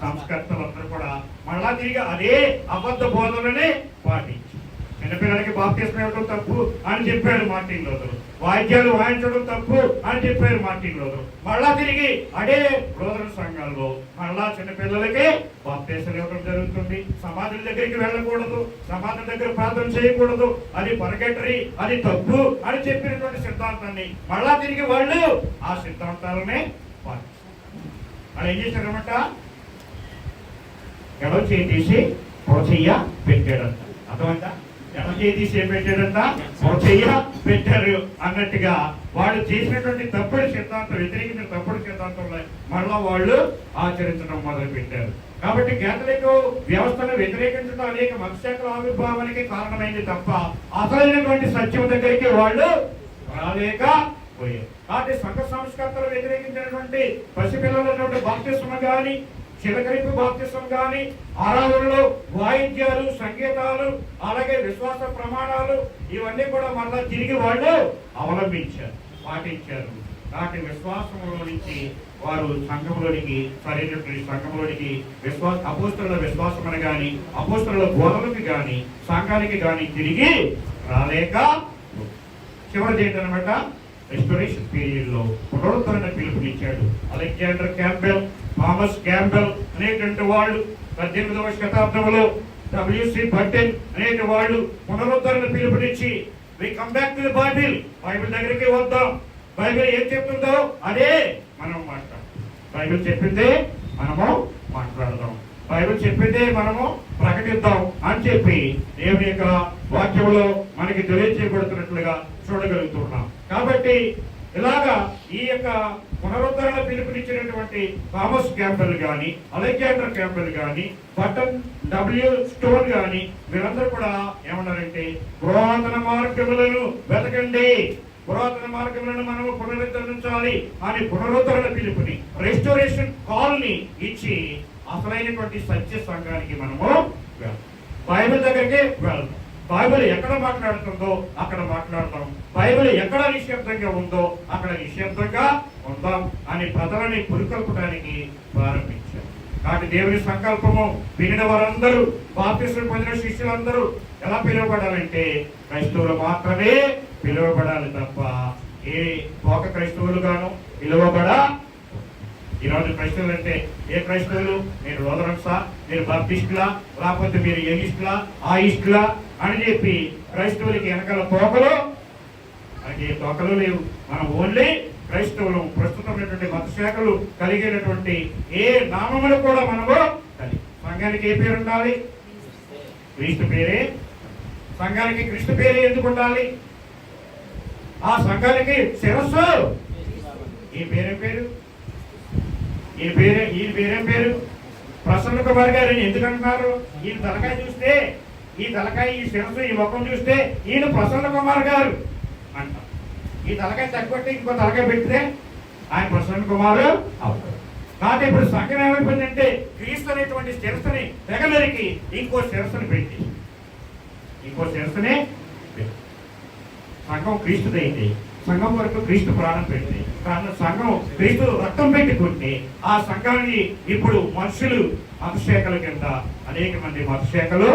[SPEAKER 1] సంస్కర్తలందరూ కూడా మళ్ళా తిరిగి అదే అబద్ధ బోధనని పాటించి చిన్నపిల్లలకి బాప్తిస్మం ఇవ్వడం తప్పు అని చెప్పాడు మార్టిన్ లూథర్. వాయిద్యాలు వాయించడం తప్పు అని చెప్పారు మార్టిన్ లూథర్. మళ్ళా తిరిగి అదే లూథరన్ సంఘాల్లో మళ్ళా చిన్నపిల్లలకి బాప్తిస్మం ఇవ్వడం జరుగుతుంది. సమాధుల దగ్గరికి వెళ్ళకూడదు, సమాధుల దగ్గర ప్రార్థన చేయకూడదు, అది పొరగెటరీ, అది తప్పు అని చెప్పినటువంటి సిద్ధాంతాన్ని మళ్ళా తిరిగి వాళ్ళు ఆ సిద్ధాంతాలనే వాళ్ళు ఏం చేశారన్నమాట, ఎడవ చేయి తీసి పొరచెయ్య పెట్టాడంట. అర్థమైందా? ఎడవ చేయి తీసి ఏం పెట్టాడంట, పొరచెయ్య పెట్టారు అన్నట్టుగా వాళ్ళు చేసినటువంటి తప్పుడు సిద్ధాంతం, వ్యతిరేకించిన తప్పుడు సిద్ధాంతంలో మళ్ళా వాళ్ళు ఆచరించడం మొదలు పెట్టారు. కాబట్టి కేథలిక్ వ్యవస్థను వ్యతిరేకించడం అనేక మతశాఖల ఆవిర్భావానికి కారణమైంది తప్ప అసలైనటువంటి సత్యం దగ్గరికి వాళ్ళు రాలేకపోయారు. కాబట్టి సంఘ సంస్కర్తలు వ్యతిరేకించినటువంటి పసిపిల్లలటువంటి బాప్తిస్మం కానీ, చిలకరింపు బాప్తిస్మం కానీ, ఆరాధనలో వాయిద్యాలు, సంగీతాలు, అలాగే విశ్వాస ప్రమాణాలు ఇవన్నీ కూడా మళ్ళా తిరిగి వాళ్ళు అవలంబించారు, పాటించారు. కాబట్టి విశ్వాసంలో నుంచి వారు సంఘంలోనికి, సరైనటువంటి సంఘంలోనికి అపోస్తలుల విశ్వాసం కానీ, అపోస్తలుల బోధనకి కానీ, సంఘానికి కానీ తిరిగి రాలేక చివరిది ఏంటనమాట, రెస్టోరేషన్ పీరియడ్ లో పునరుద్ధరణ పిలుపునిచ్చాడు. అలెగ్జాండర్ క్యాంబెల్, థామస్ క్యాంబెల్ అనేటువంటి వాళ్ళు 18వ శతాబ్దంలో, W.C. బర్టన్ అనేటి వాళ్ళు పునరుద్ధరణ పిలుపునిచ్చి we come back to the Bible, Bible దగ్గరికి వద్దాం, బైబిల్ ఏం చెప్తుందో అదే మనం మాట్లాడదాం, బైబిల్ చెప్పిందే మనము మాట్లాడదాం, బైబిల్ చెప్పిందే మనము ప్రకటిద్దాం అని చెప్పి దేవుని యొక్క వాక్యంలో మనకి తెలియజేయబడుతున్నట్లుగా చూడగలుగుతున్నాం. కాబట్టి ఇలాగా ఈ యొక్క పునరుద్ధరణ పిలుపునిచ్చినటువంటి థామస్ క్యాంబెల్ గాని, అలెగ్జాండర్ క్యాంబెల్ గాని, బటన్ W. స్టోన్ గాని వీళ్ళందరూ కూడా ఏమన్నారంటే పురాతన మార్గములను వెతకండి, పురాతన మార్గములను మనము పునరుద్ధరించాలి అని పునరుద్ధరణ పిలుపుని, రెస్టోరేషన్ కాల్ ని ఇచ్చి అసలైనటువంటి సత్య సంఘానికి మనము బైబిల్ దగ్గరికి వెళ్దాం. బైబిల్ ఎక్కడ మాట్లాడుతుందో అక్కడ మాట్లాడతాం, బైబిల్ ఎక్కడ నిశ్శబ్దంగా ఉందో అక్కడ నిశ్శబ్దంగా ఉందాం అని ప్రజలని పురికొల్పడానికి ప్రారంభించారు. కాబట్టి దేవుని సంకల్పము వినిన వారందరూ, బాప్తిస్మం పొందిన శిష్యులందరూ ఎలా పిలువబడాలంటే క్రైస్తవులు మాత్రమే పిలువబడాలి తప్ప ఏ పోక క్రైస్తవులు గాను పిలువబడ. ఈరోజు క్రైస్తవులు అంటే ఏ క్రైస్తవులు, మీరు లూథరన్సా, మీరు బాప్టిస్టులా, లేకపోతే మీరు యంగిస్టులా, ఆయిస్టులా అని చెప్పి క్రైస్తవులకి వెనకాల తోకలు, మనకి ఏ తోకలు లేవు. మనం ఓన్లీ క్రైస్తవులు. ప్రస్తుతమైనటువంటి మత శాఖలు కలిగినటువంటి ఏ నామములు కూడా మనము కలిగి, సంఘానికి ఏ పేరు ఉండాలి, క్రీస్తు పేరే. సంఘానికి క్రీస్తు పేరే ఎందుకు ఉండాలి? ఆ సంఘానికి శిరస్సు ఈ పేరేం పేరు, ఈ పేరేం పేరు? ప్రసన్న కుమార్ గారు ఎందుకు అంటున్నారు? ఈ తలకాయ చూస్తే, ఈ తలకాయ, ఈ శిరస్సు, ఈ ముఖం చూస్తే ఈయన ప్రసన్న కుమార్ గారు అంట. ఈ తలకాయ తగ్గొట్టి ఇంకో తలకాయ పెడితే ఆయన ప్రసన్న కుమారు అవుతారు. కాబట్టి ఇప్పుడు సంఘం ఏమైపోయిందంటే క్రీస్తు అనేటువంటి శిరస్సుని తెగలరికి ఇంకో శిరస్సుని పెట్టి, ఇంకో శిరస్సునే సంఘం క్రీస్తుదైతే, సంఘం వరకు క్రీస్తు ప్రాణం పెట్టి, సంఘం క్రీస్తు రక్తం పెట్టుకుంటే ఆ సంఘాన్ని ఇప్పుడు మనుషులు మతశాఖల కింద అనేక మంది మతశాఖలు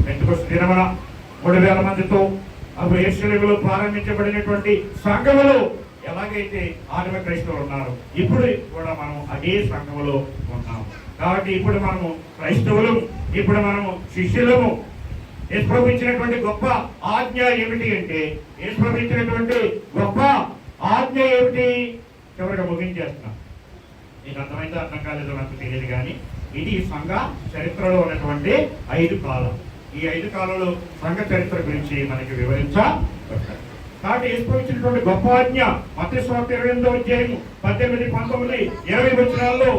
[SPEAKER 1] పెంతుకొస్తు దినమున 3000 మందితో అప్పుడు యెరూషలేములో ప్రారంభించబడినటువంటి సంఘములో ఎలాగైతే ఆదిమ క్రైస్తవులు ఉన్నారు, ఇప్పుడు కూడా మనం అదే సంఘములో ఉన్నాం. కాబట్టి ఇప్పుడు మనము క్రైస్తవులు, ఇప్పుడు మనము శిష్యులము. యేసుప్రభు ఇచ్చినటువంటి గొప్ప ఆజ్ఞ ఏమిటి అంటే, యేసుప్రభు ఇచ్చినటువంటి గొప్ప ఆజ్ఞ ఏమిటి? చివరిగా ముగించేస్తున్నాం. మీకు అర్థమైందో అర్థం కాలేదో నాకు తెలియదు, కానీ ఇది సంఘ చరిత్రలో ఉన్నటువంటి 5 కాలం. ఈ 5 కాలంలో సంఘ చరిత్ర గురించి మనకి వివరించబడ్డాయి. కాబట్టి యేసుప్రభు ఇచ్చినటువంటి గొప్ప ఆజ్ఞ మత్తయి సువార్త 28వ అధ్యాయం 18, 19, 20 వచనాల్లో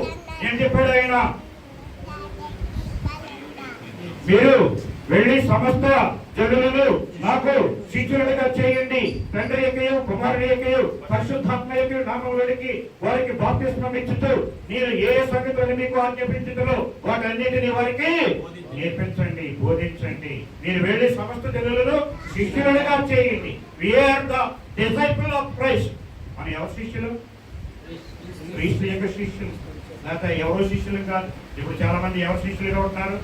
[SPEAKER 1] ఏం చెప్పాడు ఆయన? మీరు వెళ్ళి సమస్త జనులను నాకు శిష్యులుగా చేయండి, తండ్రి యొక్కయు కుమారుని యొక్కయు పరిశుద్ధాత్మ యొక్క నామములోనికి వారికి బాప్తిస్మం ఇచ్చుతూ నేను ఏ సంగతులను మీకు ఆజ్ఞాపించుటలో వాటన్నిటిని వారికి నేర్పించండి, బోధించండి. మీరు వెళ్ళి సమస్త జనులను శిష్యులుగా చేయండి. We are the disciple of Christ. మన ఎవరు శిష్యులు? క్రీస్తు యొక్క శిష్యులు. లేకపోతే ఎవరో శిష్యులు కాదు. ఇప్పుడు చాలా మంది ఎవరు శిష్యులుగా ఉంటున్నారు?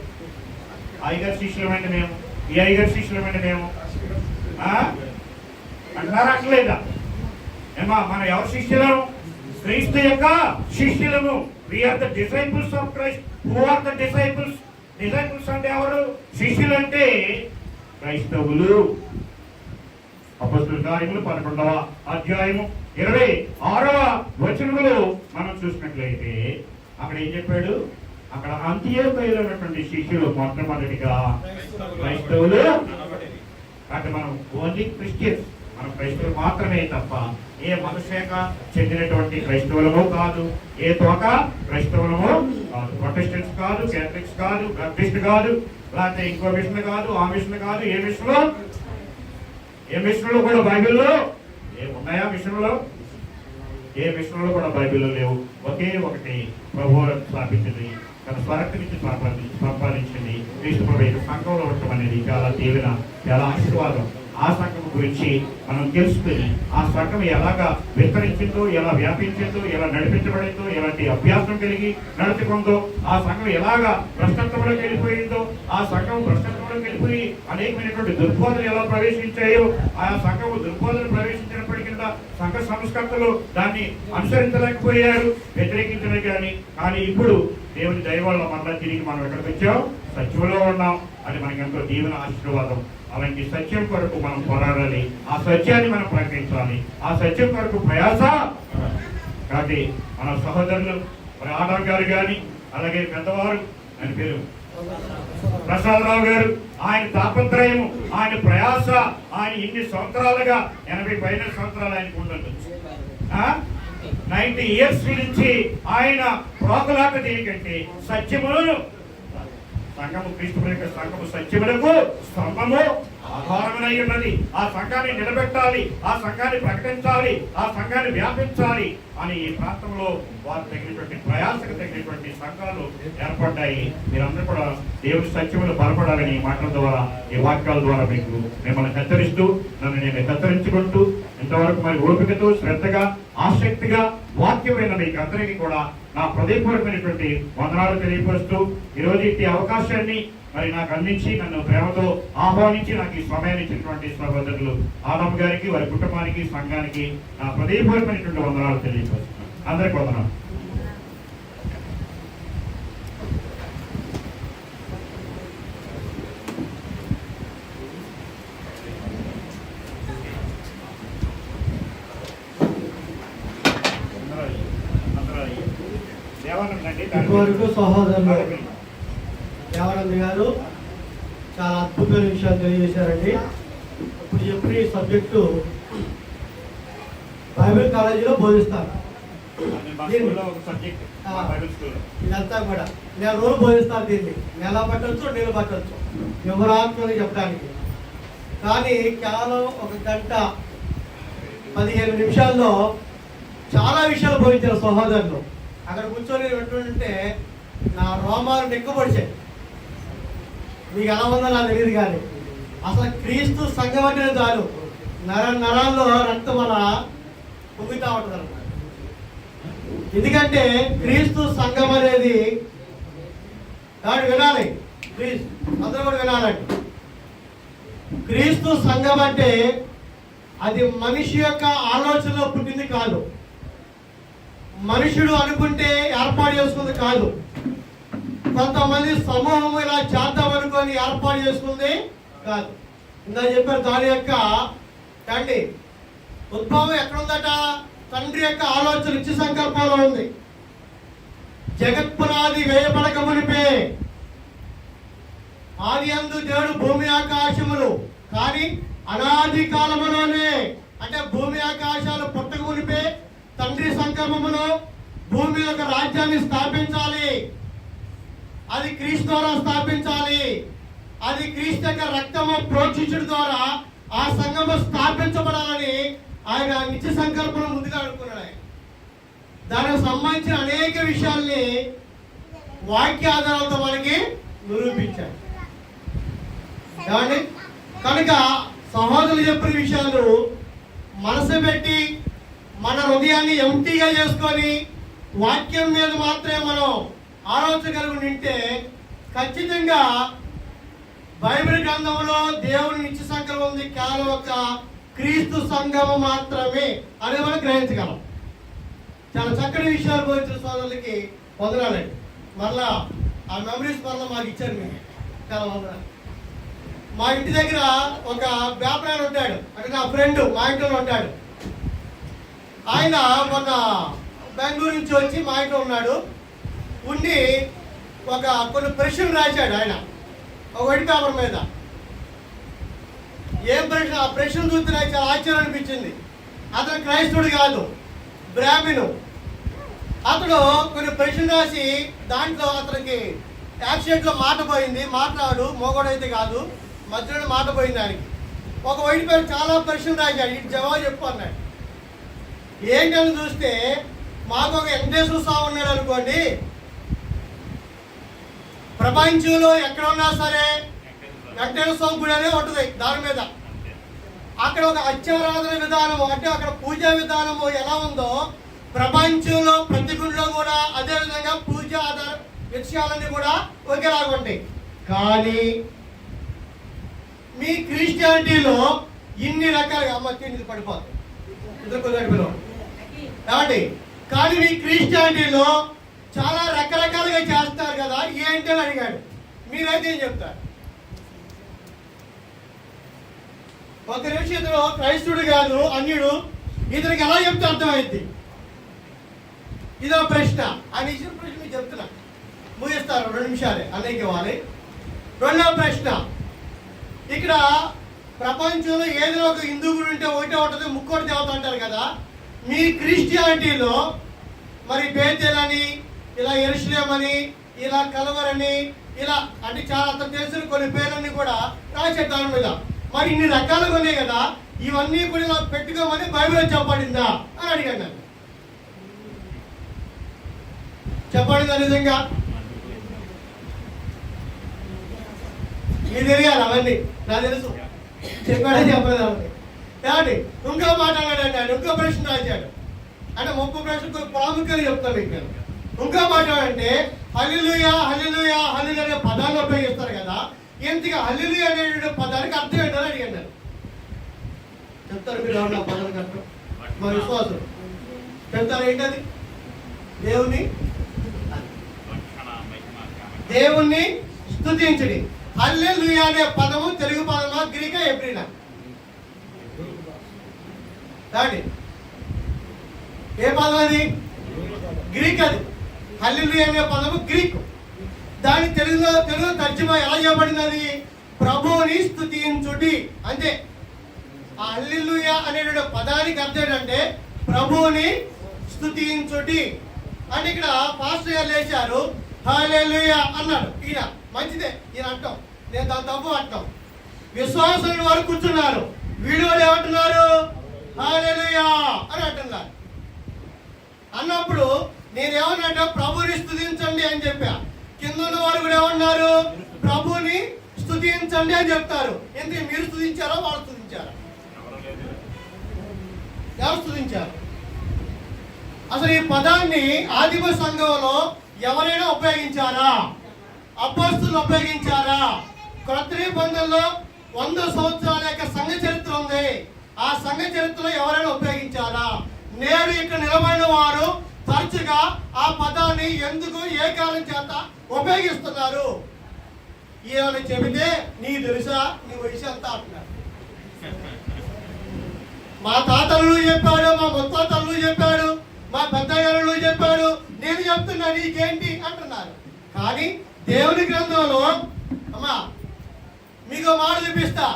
[SPEAKER 1] అయ్యగారు శిష్యులు అంటే మేము ఈ అయ్యగారి శిష్యులమైన మేము అంటారా అట్లేదా? ఏమా మనం ఎవరు శిష్యులము? క్రీస్తు యొక్క శిష్యులము. We are the disciples of Christ. Who are the disciples? Disciples అంటే ఎవరు? శిష్యులు అంటే క్రైస్తవులు. అపొస్తలుల కార్యములు 11వ అధ్యాయము 26వ వచనములో మనం చూసినట్లయితే అక్కడ ఏం చెప్పాడు? అక్కడ అంత్యోకయలో ఉన్నటువంటి శిష్యులు మొట్టమొదటిగా క్రైస్తవులు. అంటే మనం ఓన్లీ క్రిస్టియన్స్, మనం క్రైస్తవులు మాత్రమే తప్ప ఏ మతశాఖ చెందినటువంటి క్రైస్తవులము కాదు, ఏ తోక క్రైస్తవులము కాదు. ప్రొటెస్టెంట్స్ కాదు, క్యాథలిక్స్ కాదు, బ్యాప్టిస్ట్ కాదు, లేకపోతే ఇంకో మిషన్ కాదు, ఆ మిషన్ కాదు. ఏ మిషన్లో కూడా బైబిల్లో ఉన్నాయా? మిషన్లో ఏ మిషన్లో కూడా బైబిల్లో లేవు. ఒకే ఒకటి ప్రభువు స్థాపించింది, తన స్వరక్తి నుంచి సంపాదించింది క్రీస్తు ప్రభు సంఘంలో ఉండటం అనేది చాలా దీవెన, చాలా ఆశీర్వాదం. ఆ సంఘం గురించి మనం తెలుసుకుని ఆ సంఘం ఎలాగా విస్తరించిందో, ఎలా వ్యాపించిందో, ఎలా నడిపించబడిందో, ఎలాంటి అభ్యాసం కలిగి నడుచుకుందో, ఆ సంఘం ఎలాగా భ్రష్టత్వంలోకి వెళ్ళిపోయిందో, ఆ సంఘం భ్రష్టత్వంలోకి వెళ్ళిపోయి అనేకమైనటువంటి దుర్బోధనలు ఎలా ప్రవేశించాయో, ఆ సంఘం దుర్బోధనలు ప్రవేశించినప్పటికీ సంఘ సంస్కర్తలు దాన్ని అనుసరించలేకపోయారు, వ్యతిరేకించలే. కానీ ఇప్పుడు దేవుని దయ వల్ల మరలా తిరిగి మనం ఎక్కడికి వచ్చాం? సత్యంలో ఉన్నాం. అది మనకి ఎంతో దీవెన, ఆశీర్వాదం. అలాంటి సత్యం కొరకు మనం పోరాడాలి, ఆ సత్యాన్ని మనం ప్రకటించాలి, ఆ సత్యం కొరకు ప్రయాస. కాబట్టి మన సహోదరులు మరి ఆదాం గారు కానీ, అలాగే పెద్దవారు, ఆయన పేరు ప్రసాదరావు గారు, ఆయన తాపత్రయము, ఆయన ప్రయాస, ఆయన ఇన్ని సంవత్సరాలుగా 80 పైన సంవత్సరాలు ఆయనకు ఉండొచ్చు. 90 years నుంచి ఆయన ప్రోకలాట దేనికంటే సత్యములను, సంఘము క్రీస్తు యొక్క సంఘము సత్యములకు స్తంభము ఆధారమునై ఉన్నది. ఆ సంఘాన్ని నిలబెట్టాలి, ఆ సంఘాన్ని ప్రకటించాలి, ఆ సంఘాన్ని వ్యాపించాలి అని ఈ ప్రాంతంలో వారు తగినటువంటి ప్రయాసకు తగినటువంటి సంఘాలు ఏర్పడ్డాయి. మీరందరూ కూడా దేవుడి సత్యములు బలపడాలని ఈ మాటల ద్వారా, ఈ వాక్యాల ద్వారా మిమ్మల్ని హెచ్చరిస్తూ, నన్ను నేను హెచ్చరించుకుంటూ, ఇంతవరకు మరి ఓపికతో, శ్రద్ధగా, ఆసక్తిగా వాక్యమైన మీకు అందరికీ కూడా నా హృదయపూర్వకమైనటువంటి వందనాలు తెలియపరుస్తూ, ఈరోజు ఈ అవకాశాన్ని మరి నాకు అందించి నన్ను ప్రేమతో ఆహ్వానించి నాకు ఈ సమయాన్ని ఇచ్చినటువంటి సహోదరులు ఆదమ్ గారికి, వారి కుటుంబానికి, సంఘానికి నా హృదయపూర్వకమైనటువంటి వందనాలు తెలియపరుస్తున్నాను. అందరికీ వందనాలు.
[SPEAKER 2] ఇంతవరకు సహోదరులు దేవానంద్ గారు చాలా అద్భుతమైన విషయాలు తెలియజేశారండి. ఇప్పుడు చెప్పిన ఈ సబ్జెక్టు బైబిల్ కాలేజీలో బోధిస్తారు. ఇదంతా కూడా నెల రోజులు బోధిస్తారు. దీన్ని నెల పట్టవచ్చు, నీళ్ళు పట్టవచ్చు, వివరాత్మని చెప్పడానికి. కానీ కేవలం 1 గంట 15 నిమిషాల్లో చాలా విషయాలు బోధించారు సహోదరులు. అక్కడ కూర్చొని వింటుంటే నా రోమాలు నెక్కబడిచాయి. మీకు ఎలా ఉందో నాకు తెలియదు, కానీ అసలు క్రీస్తు సంఘం అంటే చాలు నరాల్లో రక్తం అలా పొంగుతూ ఉంటుంది అన్నమాట. ఎందుకంటే క్రీస్తు సంఘం అనేది దాన్ని వినాలి, ప్లీజ్ అందరూ కూడా వినాలండి. క్రీస్తు సంఘం అంటే అది మనిషి యొక్క ఆలోచనలో పుట్టింది కాదు, మనుషుడు అనుకుంటే ఏర్పాటు చేసుకుంది కాదు, కొంతమంది సమూహం ఇలా చేద్దాం అనుకొని ఏర్పాటు చేసుకుంది కాదు. ఇందా చెప్పారు దాని యొక్క తండ్రి ఉద్భవం ఎక్కడుందట? తండ్రి యొక్క ఆలోచన ఇచ్చి సంకల్పంలో ఉంది. జగత్పునాది వేయబడక మునిపే ఆది యందు దేవుడు భూమి ఆకాశములు, కానీ అనాది కాలములోనే, అంటే భూమి ఆకాశాలు పుట్టక మునిపే తండ్రి సంకల్పములో భూమి యొక్క రాజ్యాన్ని స్థాపించాలి. అది క్రీస్తు ద్వారా స్థాపించాలి. అది క్రీస్తు యొక్క రక్తము ప్రోక్షించడం ద్వారా ఆ సంఘము స్థాపించబడాలని ఆయన నిత్య సంకల్పం ముందుగా అనుకున్నాడు. దానికి సంబంధించిన అనేక విషయాల్ని వాక్య ఆధారాలతో మనకి నిరూపించాడు. కనుక సహోదరులు చెప్పిన విషయాలు మనసు పెట్టి మన హృదయాన్ని ఎంటీగా చేసుకొని వాక్యం మీద మాత్రమే మనం ఆలోచన కలిగి ఉంటే ఖచ్చితంగా బైబిల్ గ్రంథంలో దేవుని నిత్య సంకల్పం ఉంది కేవలం ఒక క్రీస్తు సంఘము మాత్రమే అనేది మనం గ్రహించగలం. చాలా చక్కటి విషయాలు పోయించిన సోదరులకి వందనాలండి. మరలా ఆ మెమరీస్ మరలా మాకు ఇచ్చారు మీరు, చాలా వందనాలు. మా ఇంటి దగ్గర ఒక వ్యాపారం ఉంటాడు, అంటే నా ఫ్రెండ్ మా ఇంట్లో ఉంటాడు. ఆయన మొన్న బెంగళూరు నుంచి వచ్చి మా ఇంట్లో ఉన్నాడు. ఉండి కొన్ని ప్రశ్నలు రాశాడు ఆయన ఒక వైట్ పేపర్ మీద. ఏం ప్రశ్న? ఆ ప్రశ్న చూస్తే నాకు చాలా ఆశ్చర్యం అనిపించింది. అతను క్రైస్తవుడు కాదు, బ్రాహ్మణు. అతడు కొన్ని ప్రశ్నలు రాసి దాంట్లో అతనికి యాక్సిడెంట్లో మాట పోయింది. మాట్లాడు మోగోడైతే కాదు, మధ్యలో మాట పోయింది ఆయనకి. ఒక వైట్ పేపర్ చాలా ప్రశ్నలు రాశాడు. ఇటు జవాబు చెప్పు అన్నాడు. ఏంటని చూస్తే మాకు ఒక వెంకటేశ్వర స్వామి ఉన్నాడు అనుకోండి, ప్రపంచంలో ఎక్కడ ఉన్నా సరే వెంకటేశ్వర స్వామి గుడి అనే ఉంటుంది. దాని మీద అక్కడ ఒక అత్యారాధన విధానము, అంటే అక్కడ పూజా విధానము ఎలా ఉందో ప్రపంచంలో ప్రతి గుడిలో కూడా అదే విధంగా పూజ ఆధార విషయాలన్నీ కూడా ఒకేలాగా ఉంటాయి. కానీ మీ క్రిస్టియానిటీలో ఇన్ని రకాలుగా అమ్మ తిండి పడిపోతుంది కాబట్టి, కానీ మీ క్రిస్టియానిటీలో చాలా రకరకాలుగా చేస్తారు కదా, ఏంటి అని అడిగాడు. మీరైతే ఏం చెప్తారు? ఒక నిమిషం, ఇతను క్రైస్తవుడు కాదు, అన్యుడు, ఇతనికి ఎలా చెప్తే అర్థమైంది? ఇదో ప్రశ్న. ఆయన ఇచ్చిన ప్రశ్న మీకు చెప్తున్నా, ముగిస్తారు 2 నిమిషాలే, అన్నయ్యకి ఇవ్వాలి. రెండవ ప్రశ్న, ఇక్కడ ప్రపంచంలో ఏదో ఒక హిందూ గుడి ఉంటే ఒకటే ఉంటుంది, ముక్కోటి దేవత అంటారు కదా. మీ క్రిస్టియానిటీలో మరి బేతేలని, ఇలా యెరూషలేం అని, ఇలా కలవరని, ఇలా అంటే చాలా అతను తెలిసిన కొన్ని పేర్లన్నీ కూడా రాసే దాని మీద. మరి ఇన్ని రకాలుగా ఉన్నాయి కదా, ఇవన్నీ కూడా ఇలా పెట్టుకోమని బైబిల్లో చెప్పబడిందా అని అడిగాను నేను. చెప్పబడిందా నిజంగా? మీకు తెలియాలి అవన్నీ, నాకు తెలుసు. చెప్పాడే చెప్పలేదు అవన్నీ. కాబట్టి ఇంకో మాట్లాడాడండి ఆయన, ఇంకో ప్రశ్న రాశాడు. అంటే 30 ప్రశ్నకు ప్రాముఖ్యంగా చెప్తాను మీకు నేను. ఇంకో మాట్లాడంటే హల్లెలూయా హల్లెలూయా హల్లెలూయా అనే పదాన్ని ఉపయోగిస్తారు కదా, ఎందుకు హల్లెలూయా అనే పదానికి అర్థం ఏంటని అడిగాను నేను. చెప్తారు మీరు ఎవరు నా పదానికి అర్థం? మా విశ్వాసం చెప్తారు. ఏంటది? దేవుణ్ణి స్తుతించడి. హల్లెలూయా అనే పదము తెలుగు పదమా, గ్రీకా, ఎబ్రీనా? ఏ పదం అది? గ్రీక్. అది హల్లెలూయా అనే పదము గ్రీక్. దాని తెలుగులో తర్జుమా ఎలా చేయబడింది? అది ప్రభువుని స్తుతించుడి అంతే. ఆ హల్లెలూయా అనే పదానికి అర్థం ఏంటంటే ప్రభువుని స్తుతించుడి. అంటే ఇక్కడ పాస్టర్ గారు లేచారు, హల్లెలూయా అన్నాడు. ఈయన మంచిదే, ఈయన అంటాం, నేను దాని తప్పు అంటాం. విశ్వాసుల వారు కూర్చున్నారు, వీడు ఏమంటున్నారు? హల్లెలూయా అని అంటున్నారు. అన్నప్పుడు నేనేమన్నా ప్రభుని స్తుతించండి అని చెప్పా. కింద ఉన్న వారు కూడా ఏమన్నారు? ప్రభుని స్తుతించండి అని చెప్తారు. ఎందుకు? మీరు స్తుతించారా, వాళ్ళు స్తుతించారా? ఎవరు స్తుతించారు? అసలు ఈ పదాన్ని ఆదిమ సంఘంలో ఎవరైనా ఉపయోగించారా? అపోస్తులు ఉపయోగించారా? క్రొత్త నిబంధనలో 100 సంవత్సరాల యొక్క సంఘ చరిత్ర ఉంది. ఆ సంఘ చరిత్రలో ఎవరైనా ఉపయోగించారా? నేడు ఇక్కడ నిలబడిన వారు తరచుగా ఆ పదాన్ని ఎందుకు, ఏ కారణం చేత ఉపయోగిస్తున్నారు? ఏమని చెబితే నీ తెలుసా, నీ వయసు ఎంత అంటున్నారు. మా తాతలు చెప్పాడు, మా ముత్తాతలు చెప్పాడు, మా పెద్దగారు చెప్పాడు, నేను చెప్తున్నా నీకేంటి అంటున్నారు. కానీ దేవుని గ్రంథంలో అమ్మా మీకు మాట చూపిస్తా.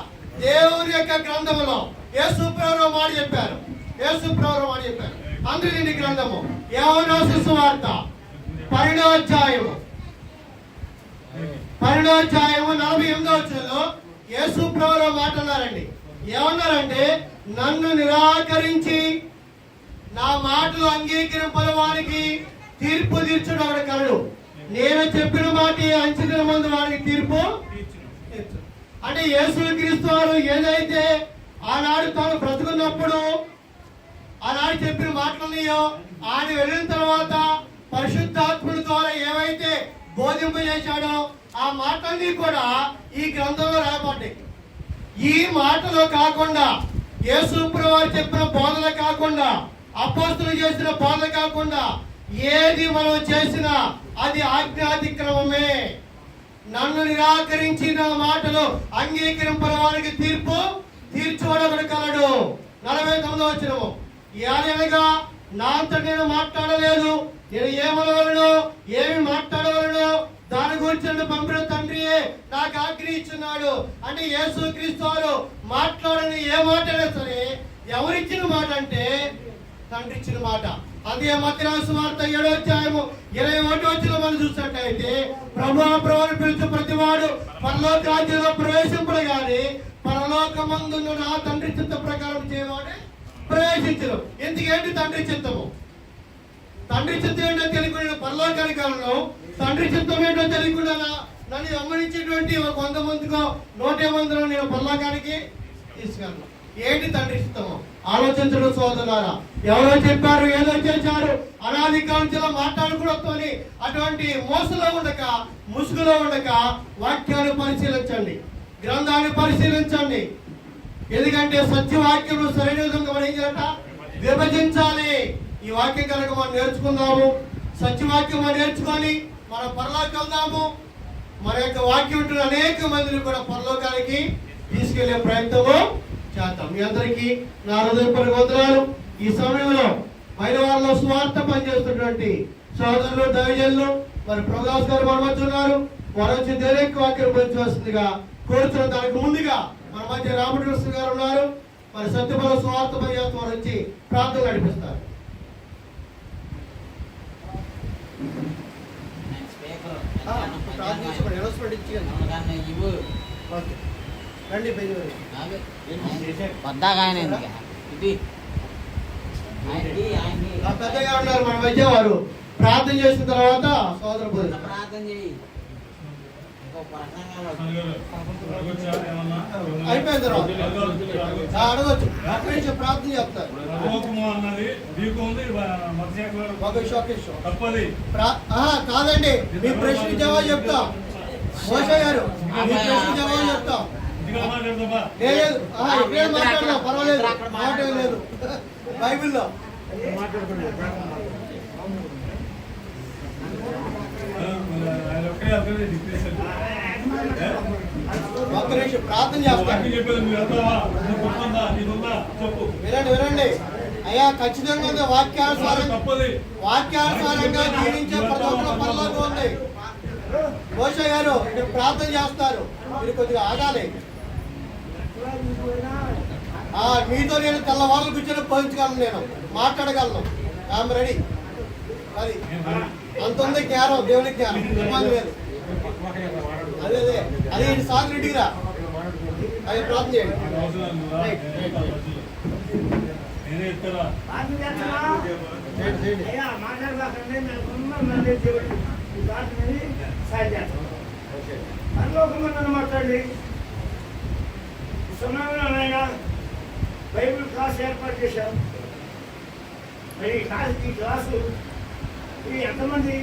[SPEAKER 2] దేవుని యొక్క గ్రంథంలో యేసు ప్రభువు మాట చెప్పారు. యేసు ప్రభువు మాట చెప్పారు. అందరి గ్రంథము యోహాను సువార్త 12వ అధ్యాయము 48వ వచనంలో యేసు ప్రభువు మాట అన్నారండి. ఏమన్నారంటే, నన్ను నిరాకరించి నా మాటలు అంగీకరింపని వారికి తీర్పు తీర్చుడు ఒకడు కలడు. నేను చెప్పిన మాట అంచుకున్న ముందు వారికి తీర్పు తీర్చు. అంటే యేసుక్రీస్తు వారు ఏదైతే ఆనాడు తాను బ్రతుకున్నప్పుడు ఆనాడు చెప్పిన మాటలున్నాయో, ఆయన వెళ్ళిన తర్వాత పరిశుద్ధాత్ముడి ద్వారా ఏవైతే బోధింపజేశాడో ఆ మాటలన్నీ కూడా ఈ గ్రంథంలో రాయబడ్డాయి. ఈ మాటలో కాకుండా యేసుప్రభువు వారు చెప్పిన బోధన కాకుండా, అపోస్తులు చేసిన బోధన కాకుండా ఏది మనం చేసినా అది ఆజ్ఞాతిక్రమమే. నన్ను నిరాకరించిన మాటలు అంగీకరింపని వారికి తీర్పు తీర్చువాడొకడు కలడు. 49వ వచనము. ఏలనగా నా అంతట నేను మాట్లాడలేదు, నేను ఏమనవలను ఏమి మాట్లాడవలను దాని గురించి నన్ను పంపిన తండ్రియే నాకు ఆజ్ఞ ఇచ్చున్నాడు. అంటే యేసుక్రీస్తు వారు మాట్లాడని ఏ మాట అయినా సరే ఎవరిచ్చిన మాట అంటే తండ్రి ఇచ్చిన మాట. అదే మత్తయి సువార్త 7వ అధ్యాయము 21వ వచనం మనం చూసినట్లయితే, ప్రభువుని పిలిచి ప్రతివాడు పరలోక రాజ్యంలో ప్రవేశింపడు గాని పరలోకమందున్న నా తండ్రి చిత్త ప్రకారం చేయవాడే ప్రవేశించరు. ఎందుకేంటి తండ్రి చిత్తము? తండ్రి చిత్తం ఏంటో తెలియకుండా పరలోకానికి వెళ్ళను, తండ్రి చిత్తం ఏంటో తెలియకుండా నన్ను గమనించేటువంటి 100 మందికో 100 మందిలో నేను పరలోకానికి తీసుకెళ్ళను. ఏంటి తండ్రి చిత్తము? ఆలోచించడం సోదరులారా. ఎవరో చెప్పారు, ఏదో చేశారు, అనాది కాంక్షలో మాట్లాడకూడదు అని అటువంటి మోసలో ఉండక, ముసుగులో ఉండక వాక్యాన్ని పరిశీలించండి, గ్రంథాన్ని పరిశీలించండి. ఎందుకంటే సత్యవాక్యం సరైన విధంగా మనం ఏం చేయాలట? విభజించాలి. ఈ వాక్యం కనుక మనం నేర్చుకుందాము, సత్యవాక్యం మనం నేర్చుకొని మనం పరలోకి వెళ్దాము. మన యొక్క వాక్యం ఉంటున్న అనేక మందిని కూడా పరలోకానికి తీసుకెళ్లే ప్రయత్నము చేద్దాం. మీ అందరికీ నా హృదయపూర్వక వందనాలు. ఈ సమయంలో మైనవారిలో స్వార్థ పనిచేస్తున్నటువంటి సోదరులు దైవజనులు మరి ప్రకాష్ గారు మన మధ్య ఉన్నారు. వారు వచ్చి దేవుని వాక్యం పంచవలసిందిగా కోరుతున్న దానికి ముందుగా మన మధ్య రామకృష్ణ గారు ఉన్నారు. మరి సత్యబల స్వార్థ పనిచేస్తూ వారు వచ్చి ప్రార్థన నడిపిస్తారు. పెద్దగా ఉన్నారు మన మధ్య. వారు ప్రార్థన చేసిన తర్వాత సోదరు
[SPEAKER 3] ప్రార్థన చేయి.
[SPEAKER 2] అయిపోయిన తర్వాత అడగచ్చు. అక్కడి నుంచి ప్రార్థన చేస్తారు. కాదండి, మీ ప్రశ్న జవాబు చెప్తాం. మోషే గారు మీ ప్రశ్న జవాబు చెప్తాం. ఇప్పుడే మాట్లాడదాం, పర్వాలేదు, మాట లేదు బైబిల్లో. ఒక్క నిమిషం ప్రార్థన చేస్తాను. వినండి వినండి అయ్యా, ఖచ్చితంగా వాక్యానుసారంగా జీవించే ప్రతి ఒక్కరు పరలోకం ఉంది. మోషే గారు ఇక్కడ ప్రార్థన చేస్తారు, మీరు కొద్దిగా ఆగాలి. మీతో నేను తెల్లవాళ్ళు కూర్చొని పోయించగలను, నేను మాట్లాడగలను. I'm ready. అది అంత ఉంది జ్ఞానం, దేవుని జ్ఞానం, ఇబ్బంది లేదు. అదే అదే అదే సాగు రెడ్డికి రా, అది ప్రార్థన చేయండి.
[SPEAKER 4] మాట్లాడి సమయంలో బైబిల్ క్లాస్ ఏర్పాటు చేశారు. మరి ఈ క్లాసు ఎంతమంది